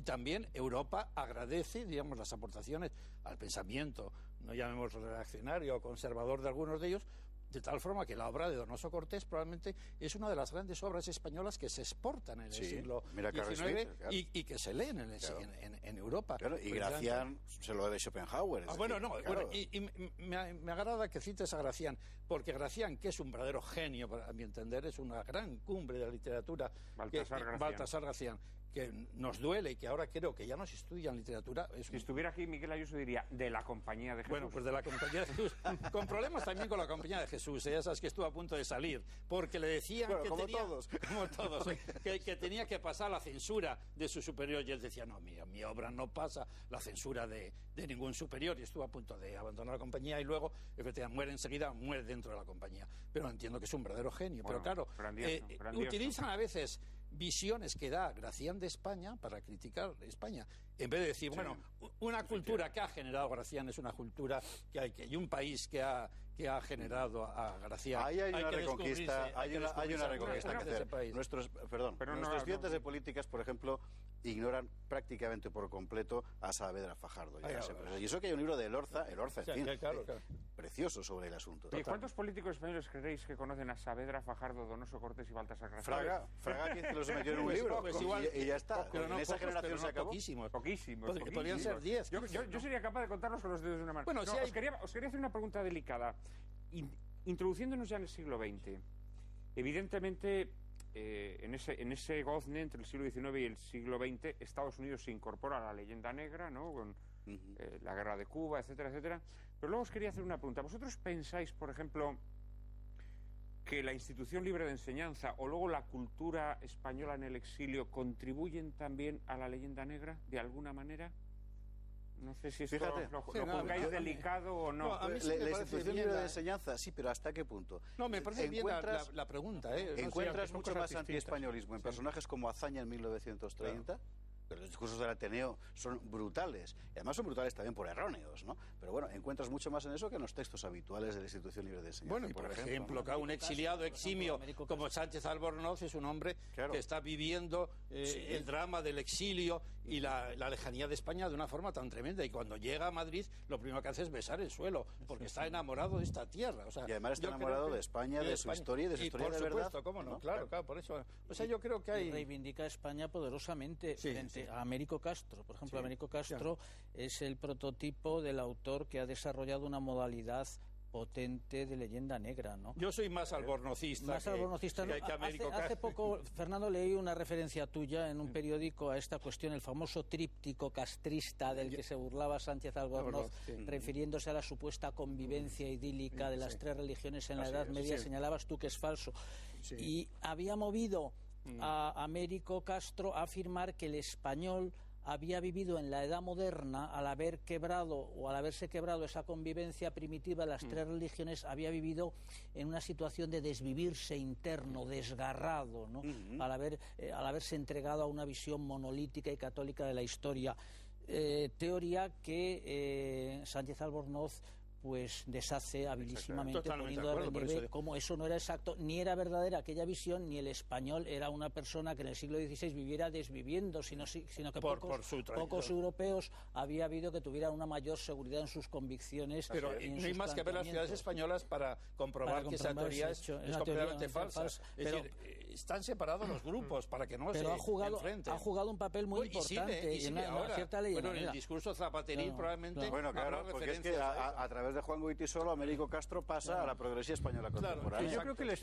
también Europa agradece, digamos, las aportaciones al pensamiento, no llamemos reaccionario o conservador, de algunos de ellos, de tal forma que la obra de Donoso Cortés probablemente es una de las grandes obras españolas que se exportan en el siglo XIX y que se leen en Europa. Claro, y Gracián se lo de Schopenhauer. Y me agrada que cites a Gracián, porque Gracián, que es un verdadero genio, a mi entender, es una gran cumbre de la literatura, Baltasar Gracián, que nos duele y que ahora creo que ya no se estudia en literatura. Si estuviera aquí Miguel Ayuso diría de la Compañía de Jesús. Bueno, pues de la Compañía de Jesús. Con problemas también con la Compañía de Jesús, ya sabes que estuvo a punto de salir, porque le decían que tenía que pasar la censura de su superior, y él decía, no, mi obra no pasa la censura de ningún superior, y estuvo a punto de abandonar la Compañía, y luego, efectivamente, muere dentro de la Compañía. Pero entiendo que es un verdadero genio. Bueno, pero claro, grandioso. Utilizan a veces visiones que da Gracián de España para criticar España, en vez de decir, una cultura que ha generado Gracián es una cultura y un país que ha generado a Gracián. Hay una reconquista que hacer. Nuestros estudiantes de políticas, por ejemplo, ignoran prácticamente por completo a Saavedra Fajardo. Y eso que hay un libro de Elorza, precioso sobre el asunto. ¿Y cuántos políticos españoles creéis que conocen a Saavedra, Fajardo, Donoso Cortés y Baltasar Gracián? Fraga que los metió en un libro, y ya está. Pero en esa generación se acabó. Poquísimos. Podrían ser 10. Yo sería capaz de contarlos con los dedos de una mano. Os quería hacer una pregunta delicada. Introduciéndonos ya en el siglo XX, evidentemente, en ese gozne entre el siglo XIX y el siglo XX, Estados Unidos se incorpora a la leyenda negra, ¿no? Con la guerra de Cuba, etcétera, etcétera. Pero luego os quería hacer una pregunta. ¿Vosotros pensáis, por ejemplo, que la institución libre de enseñanza o luego la cultura española en el exilio contribuyen también a la leyenda negra, de alguna manera? No sé si esto lo juzgáis delicado o no. La institución libre de enseñanza, sí, pero ¿hasta qué punto? No, me parece bien la pregunta. ¿Encuentras mucho más antiespañolismo en personajes como Azaña en 1930? Pero los discursos del Ateneo son brutales, y además son brutales también por erróneos, ¿no? Pero bueno, encuentras mucho más en eso que en los textos habituales de la institución libre de enseñanza. Bueno, y por ejemplo, ¿no? Un exiliado eximio como Sánchez Albornoz es un hombre que está viviendo el drama del exilio y la lejanía de España de una forma tan tremenda, y cuando llega a Madrid lo primero que hace es besar el suelo, porque está enamorado de esta tierra. O sea, y además está enamorado de España, de su historia y de su historia de verdad. Por supuesto, ¿cómo no? Claro, por eso. O sea, yo creo que hay... Reivindica a España poderosamente frente a Américo Castro. Por ejemplo, Américo Castro es el prototipo del autor que ha desarrollado una modalidad potente de leyenda negra, ¿no? Yo soy más albornocista que Américo Castro. Hace poco, Fernando, leí una referencia tuya en un periódico a esta cuestión, el famoso tríptico castrista del que se burlaba Sánchez Albornoz, refiriéndose a la supuesta convivencia idílica de las tres religiones en la Edad Media. Señalabas tú que es falso. Y había movido a Américo Castro a afirmar que el español había vivido en la Edad Moderna, al haber quebrado o al haberse quebrado esa convivencia primitiva de las tres religiones, había vivido en una situación de desvivirse interno, desgarrado, ¿no? Al haberse entregado a una visión monolítica y católica de la historia. Teoría que Sánchez Albornoz pues deshace habilísimamente, poniendo de relieve cómo eso no era exacto, ni era verdadera aquella visión, ni el español era una persona que en el siglo XVI viviera desviviendo, sino que pocos europeos había habido que tuvieran una mayor seguridad en sus convicciones. Pero no hay más que ver las ciudades españolas para comprobar que esa teoría es completamente falsa. Es decir, están separados los grupos para que no se enfrenten. Ha jugado un papel muy importante en una cierta ley. Bueno, en el discurso zapateril probablemente... Bueno, claro, porque es que a través de Juan Goytisolo, Américo Castro pasa a la progresía española contemporánea. Yo creo que la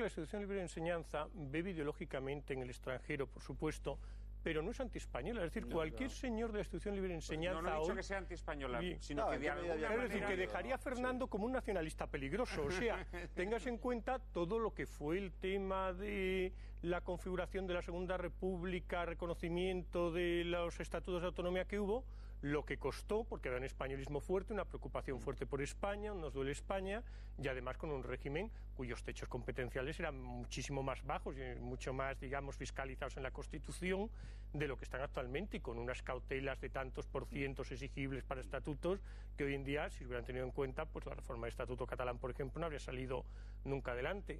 institución libre de enseñanza bebe ideológicamente en el extranjero, por supuesto, pero no es antiespañola. Es decir, cualquier señor de la institución libre de enseñanza... No he dicho que sea antiespañola, sino que es decir, que dejaría a Fernando como un nacionalista peligroso. O sea, tengas en cuenta todo lo que fue el tema de la configuración de la Segunda República, reconocimiento de los estatutos de autonomía que hubo, lo que costó, porque era un españolismo fuerte, una preocupación fuerte por España, nos duele España, y además con un régimen cuyos techos competenciales eran muchísimo más bajos y mucho más, digamos, fiscalizados en la Constitución de lo que están actualmente, y con unas cautelas de tantos por cientos exigibles para estatutos que hoy en día, si se hubieran tenido en cuenta, pues la reforma del Estatuto catalán, por ejemplo, no habría salido nunca adelante.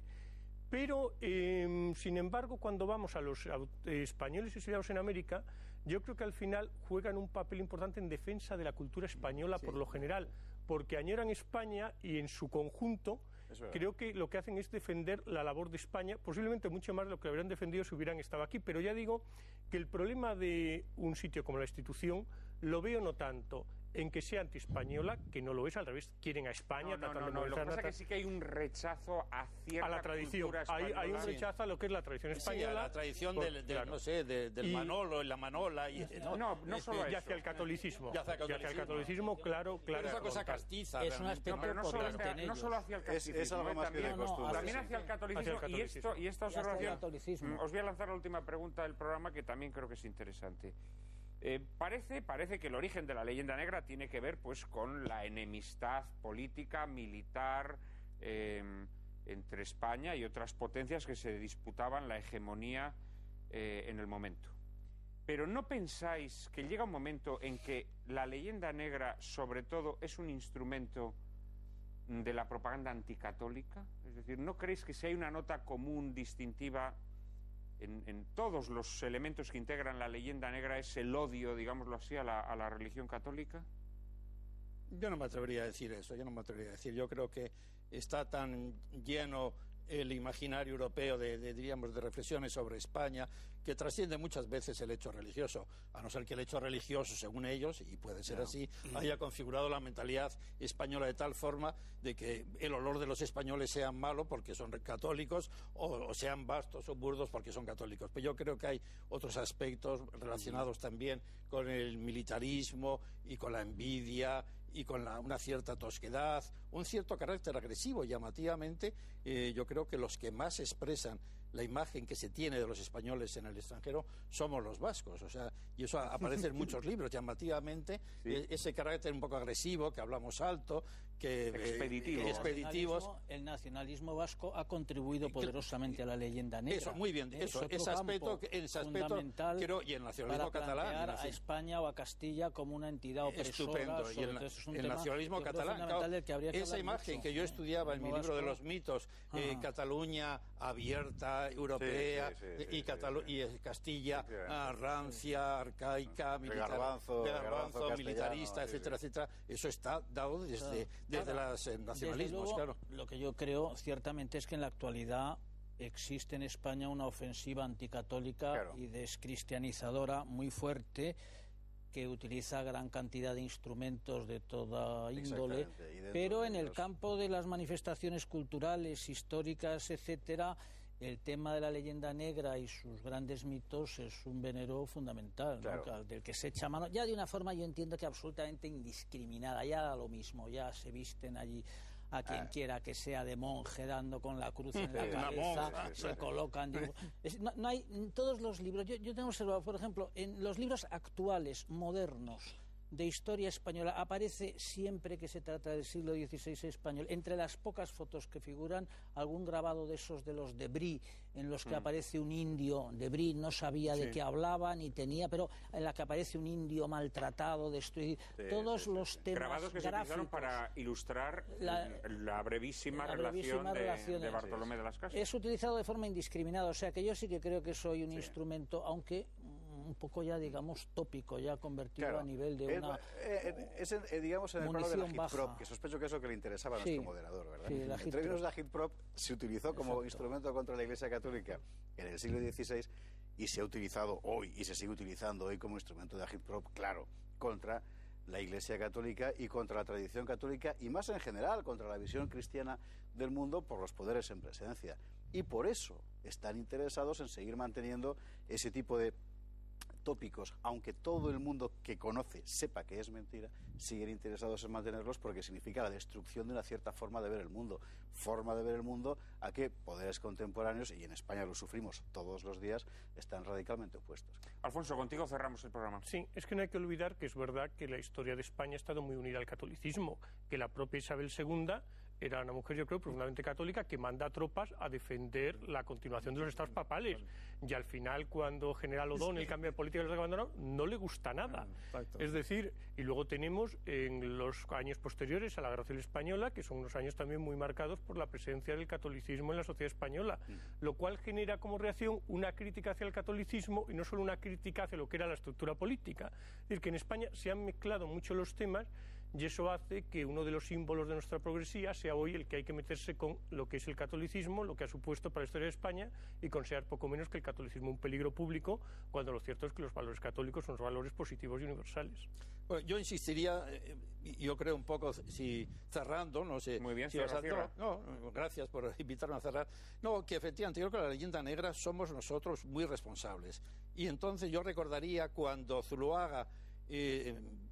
Pero, sin embargo, cuando vamos a los españoles exiliados en América, yo creo que al final juegan un papel importante en defensa de la cultura española por lo general, porque añoran España y en su conjunto creo que lo que hacen es defender la labor de España, posiblemente mucho más de lo que habrían defendido si hubieran estado aquí. Pero ya digo que el problema de un sitio como la institución lo veo no tanto en que sea antiespañola, que no lo es, al revés, quieren a España. Lo que pasa es que sí que hay un rechazo a cierta la tradición. Hay un rechazo a lo que es la tradición española. Sí, a la tradición del Manolo, la Manola. No solo y hacia el catolicismo. Claro. Pero es una cosa castiza. Es un aspecto no solo hacia el catolicismo, es algo más que de costumbre. También hacia el catolicismo. Y esta observación, os voy a lanzar la última pregunta del programa, que también creo que es interesante. Parece que el origen de la leyenda negra tiene que ver pues con la enemistad política, militar, entre España y otras potencias que se disputaban la hegemonía en el momento. Pero ¿no pensáis que llega un momento en que la leyenda negra, sobre todo, es un instrumento de la propaganda anticatólica? Es decir, ¿no creéis que si hay una nota común, distintiva, en todos los elementos que integran la leyenda negra, es el odio, digámoslo así, a la religión católica? Yo no me atrevería a decir eso, yo creo que está tan lleno el imaginario europeo diríamos, de reflexiones sobre España, que trasciende muchas veces el hecho religioso, a no ser que el hecho religioso, según ellos, y puede ser así, haya configurado la mentalidad española de tal forma de que el olor de los españoles sean malo porque son católicos, o sean vastos o burdos porque son católicos. Pero yo creo que hay otros aspectos relacionados también con el militarismo y con la envidia y con una cierta tosquedad, un cierto carácter agresivo. Llamativamente, yo creo que los que más expresan la imagen que se tiene de los españoles en el extranjero somos los vascos, y eso aparece en muchos libros, llamativamente, ese carácter un poco agresivo, que hablamos alto, que expeditivos. El nacionalismo vasco ha contribuido poderosamente a la leyenda negra. Eso, muy bien, ese aspecto creo, y el nacionalismo catalán, a España o a Castilla como una entidad opresora. Estupendo, y el nacionalismo catalán, esa imagen que yo estudiaba en mi libro de los mitos, Cataluña abierta, europea, y Castilla rancia, arcaica, garbanzo, militarista, etcétera, eso está dado desde los nacionalismos, luego, claro. Lo que yo creo ciertamente es que en la actualidad existe en España una ofensiva anticatólica y descristianizadora muy fuerte, que utiliza gran cantidad de instrumentos de toda índole, pero en el campo de las manifestaciones culturales, históricas, etcétera, el tema de la leyenda negra y sus grandes mitos es un venero fundamental, ¿no? Del que se echa mano, ya de una forma, yo entiendo que absolutamente indiscriminada, ya da lo mismo, ya se visten allí a quien quiera que sea de monje dando con la cruz en la cabeza, se colocan no hay en todos los libros, yo tengo observado, por ejemplo, en los libros actuales, modernos, de historia española, aparece siempre que se trata del siglo XVI español, entre las pocas fotos que figuran, algún grabado de esos de los de Brie, en los que aparece un indio. De Brie no sabía de qué hablaba ni tenía, pero en la que aparece un indio maltratado, destruido. Todos los temas grabados que gráficos, se utilizaron para ilustrar la brevísima relación de Bartolomé de las Casas. Es utilizado de forma indiscriminada, o sea que yo sí que creo que soy un instrumento, aunque un poco ya, digamos, tópico, ya convertido a nivel de una digamos, en el plano de la munición agitprop, baja. que sospecho que es lo que le interesaba a nuestro moderador, ¿verdad? Sí, en términos de la agitprop, se utilizó como instrumento contra la Iglesia Católica en el siglo XVI y se ha utilizado hoy, y se sigue utilizando hoy como instrumento de agitprop, claro, contra la Iglesia Católica y contra la tradición católica, y más en general contra la visión cristiana del mundo por los poderes en presencia. Y por eso están interesados en seguir manteniendo ese tipo de tópicos, aunque todo el mundo que conoce sepa que es mentira, siguen interesados en mantenerlos porque significa la destrucción de una cierta forma de ver el mundo a que poderes contemporáneos, y en España lo sufrimos todos los días, están radicalmente opuestos. Alfonso, contigo cerramos el programa. Sí, es que no hay que olvidar que es verdad que la historia de España ha estado muy unida al catolicismo, que la propia Isabel II era una mujer, yo creo, profundamente católica, que manda tropas a defender la continuación de los estados papales. Y al final, cuando General O'Donnell cambia de política y los abandonaron, no le gusta nada. Es decir, y luego tenemos en los años posteriores a la Guerra Civil Española, que son unos años también muy marcados por la presencia del catolicismo en la sociedad española, lo cual genera como reacción una crítica hacia el catolicismo y no solo una crítica hacia lo que era la estructura política. Es decir, que en España se han mezclado mucho los temas, y eso hace que uno de los símbolos de nuestra progresía sea hoy el que hay que meterse con lo que es el catolicismo, lo que ha supuesto para la historia de España, y considerar poco menos que el catolicismo un peligro público, cuando lo cierto es que los valores católicos son valores positivos y universales. Bueno, yo insistiría, yo creo un poco, si cerrando, no sé... Muy bien, si gracias por invitarme a cerrar. No, que efectivamente, yo creo que la leyenda negra somos nosotros muy responsables. Y entonces yo recordaría cuando Zuloaga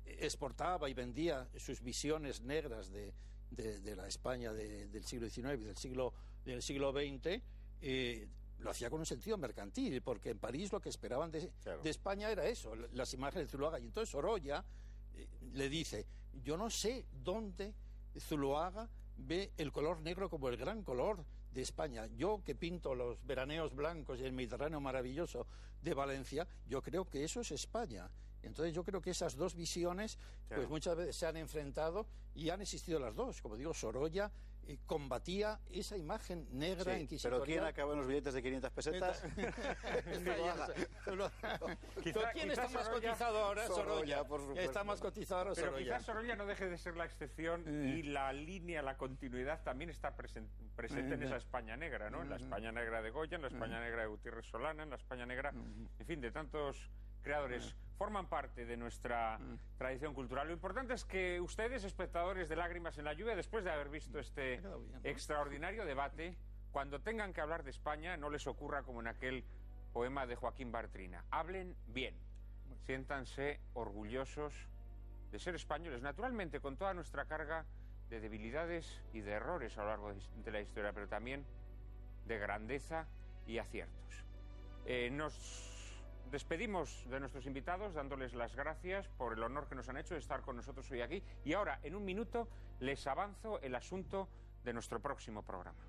exportaba y vendía sus visiones negras de la España del siglo XIX y del siglo XX, lo hacía con un sentido mercantil, porque en París lo que esperaban de España era eso, las imágenes de Zuloaga. Y entonces Sorolla le dice, yo no sé dónde Zuloaga ve el color negro como el gran color de España. Yo, que pinto los veraneos blancos y el Mediterráneo maravilloso de Valencia, yo creo que eso es España. Entonces yo creo que esas dos visiones pues muchas veces se han enfrentado y han existido las dos. Como digo, Sorolla combatía esa imagen negra inquisitorial. ¿Pero quién acabó en los billetes de 500 pesetas? ¿Quién está más cotizado ahora? Sorolla, por supuesto. Está más cotizado ahora Sorolla. Pero quizás Sorolla no deje de ser la excepción y la línea, la continuidad también está presente en esa España negra, ¿no? En la España negra de Goya, en la España negra de Gutiérrez Solana, en la España negra, en fin, de tantos creadores. Forman parte de nuestra tradición cultural. Lo importante es que ustedes, espectadores de Lágrimas en la Lluvia, después de haber visto este extraordinario debate, cuando tengan que hablar de España, no les ocurra como en aquel poema de Joaquín Bartrina. Hablen bien, siéntanse orgullosos de ser españoles, naturalmente con toda nuestra carga de debilidades y de errores a lo largo de la historia, pero también de grandeza y aciertos. Nos despedimos de nuestros invitados dándoles las gracias por el honor que nos han hecho de estar con nosotros hoy aquí, y ahora en un minuto les avanzo el asunto de nuestro próximo programa.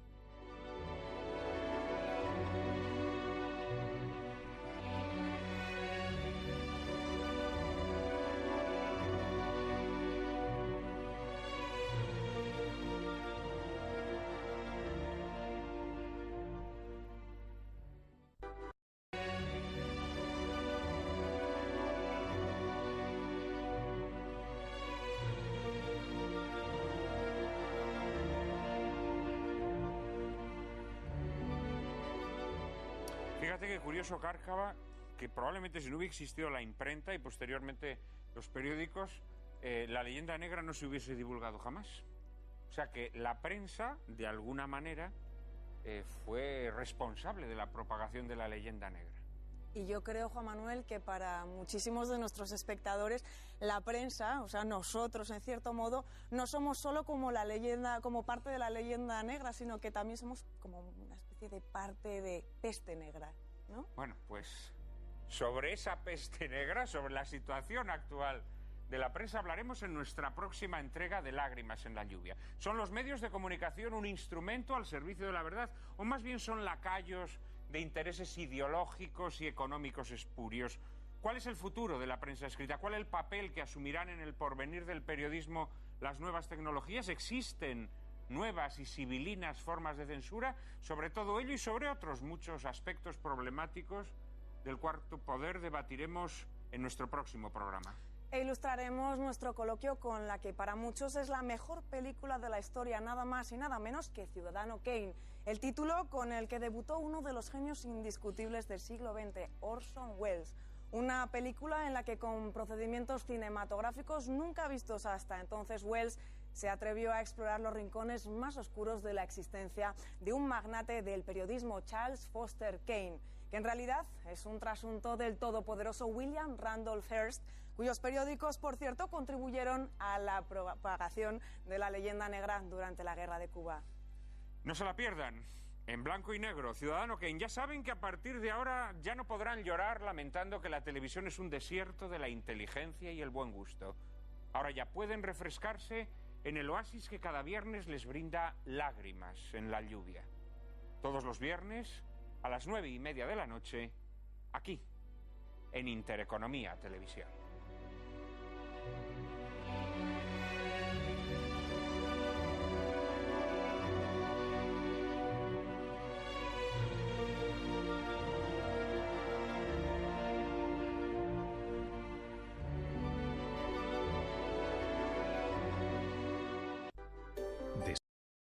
Fíjate qué curioso, Cárcava, que probablemente si no hubiera existido la imprenta y posteriormente los periódicos, la leyenda negra no se hubiese divulgado jamás. O sea que la prensa, de alguna manera, fue responsable de la propagación de la leyenda negra. Y yo creo, Juan Manuel, que para muchísimos de nuestros espectadores, la prensa, o sea, nosotros, en cierto modo, no somos solo como la leyenda, como parte de la leyenda negra, sino que también somos como una especie de parte de peste negra, ¿no? Bueno, pues sobre esa peste negra, sobre la situación actual de la prensa, hablaremos en nuestra próxima entrega de Lágrimas en la lluvia. ¿Son los medios de comunicación un instrumento al servicio de la verdad, o más bien son lacayos de intereses ideológicos y económicos espurios? ¿Cuál es el futuro de la prensa escrita? ¿Cuál es el papel que asumirán en el porvenir del periodismo las nuevas tecnologías? ¿Existen nuevas y sibilinas formas de censura? Sobre todo ello y sobre otros muchos aspectos problemáticos del cuarto poder debatiremos en nuestro próximo programa. E ilustraremos nuestro coloquio con la que para muchos es la mejor película de la historia, nada más y nada menos que Ciudadano Kane, el título con el que debutó uno de los genios indiscutibles del siglo XX, Orson Welles. Una película en la que, con procedimientos cinematográficos nunca vistos hasta entonces, Welles se atrevió a explorar los rincones más oscuros de la existencia de un magnate del periodismo, Charles Foster Kane, que en realidad es un trasunto del todopoderoso William Randolph Hearst, cuyos periódicos, por cierto, contribuyeron a la propagación de la leyenda negra durante la Guerra de Cuba. No se la pierdan. En blanco y negro, Ciudadano Kane. Ya saben que a partir de ahora ya no podrán llorar lamentando que la televisión es un desierto de la inteligencia y el buen gusto. Ahora ya pueden refrescarse en el oasis que cada viernes les brinda Lágrimas en la lluvia. Todos los viernes a las 9:30 de la noche, aquí, en Intereconomía Televisión.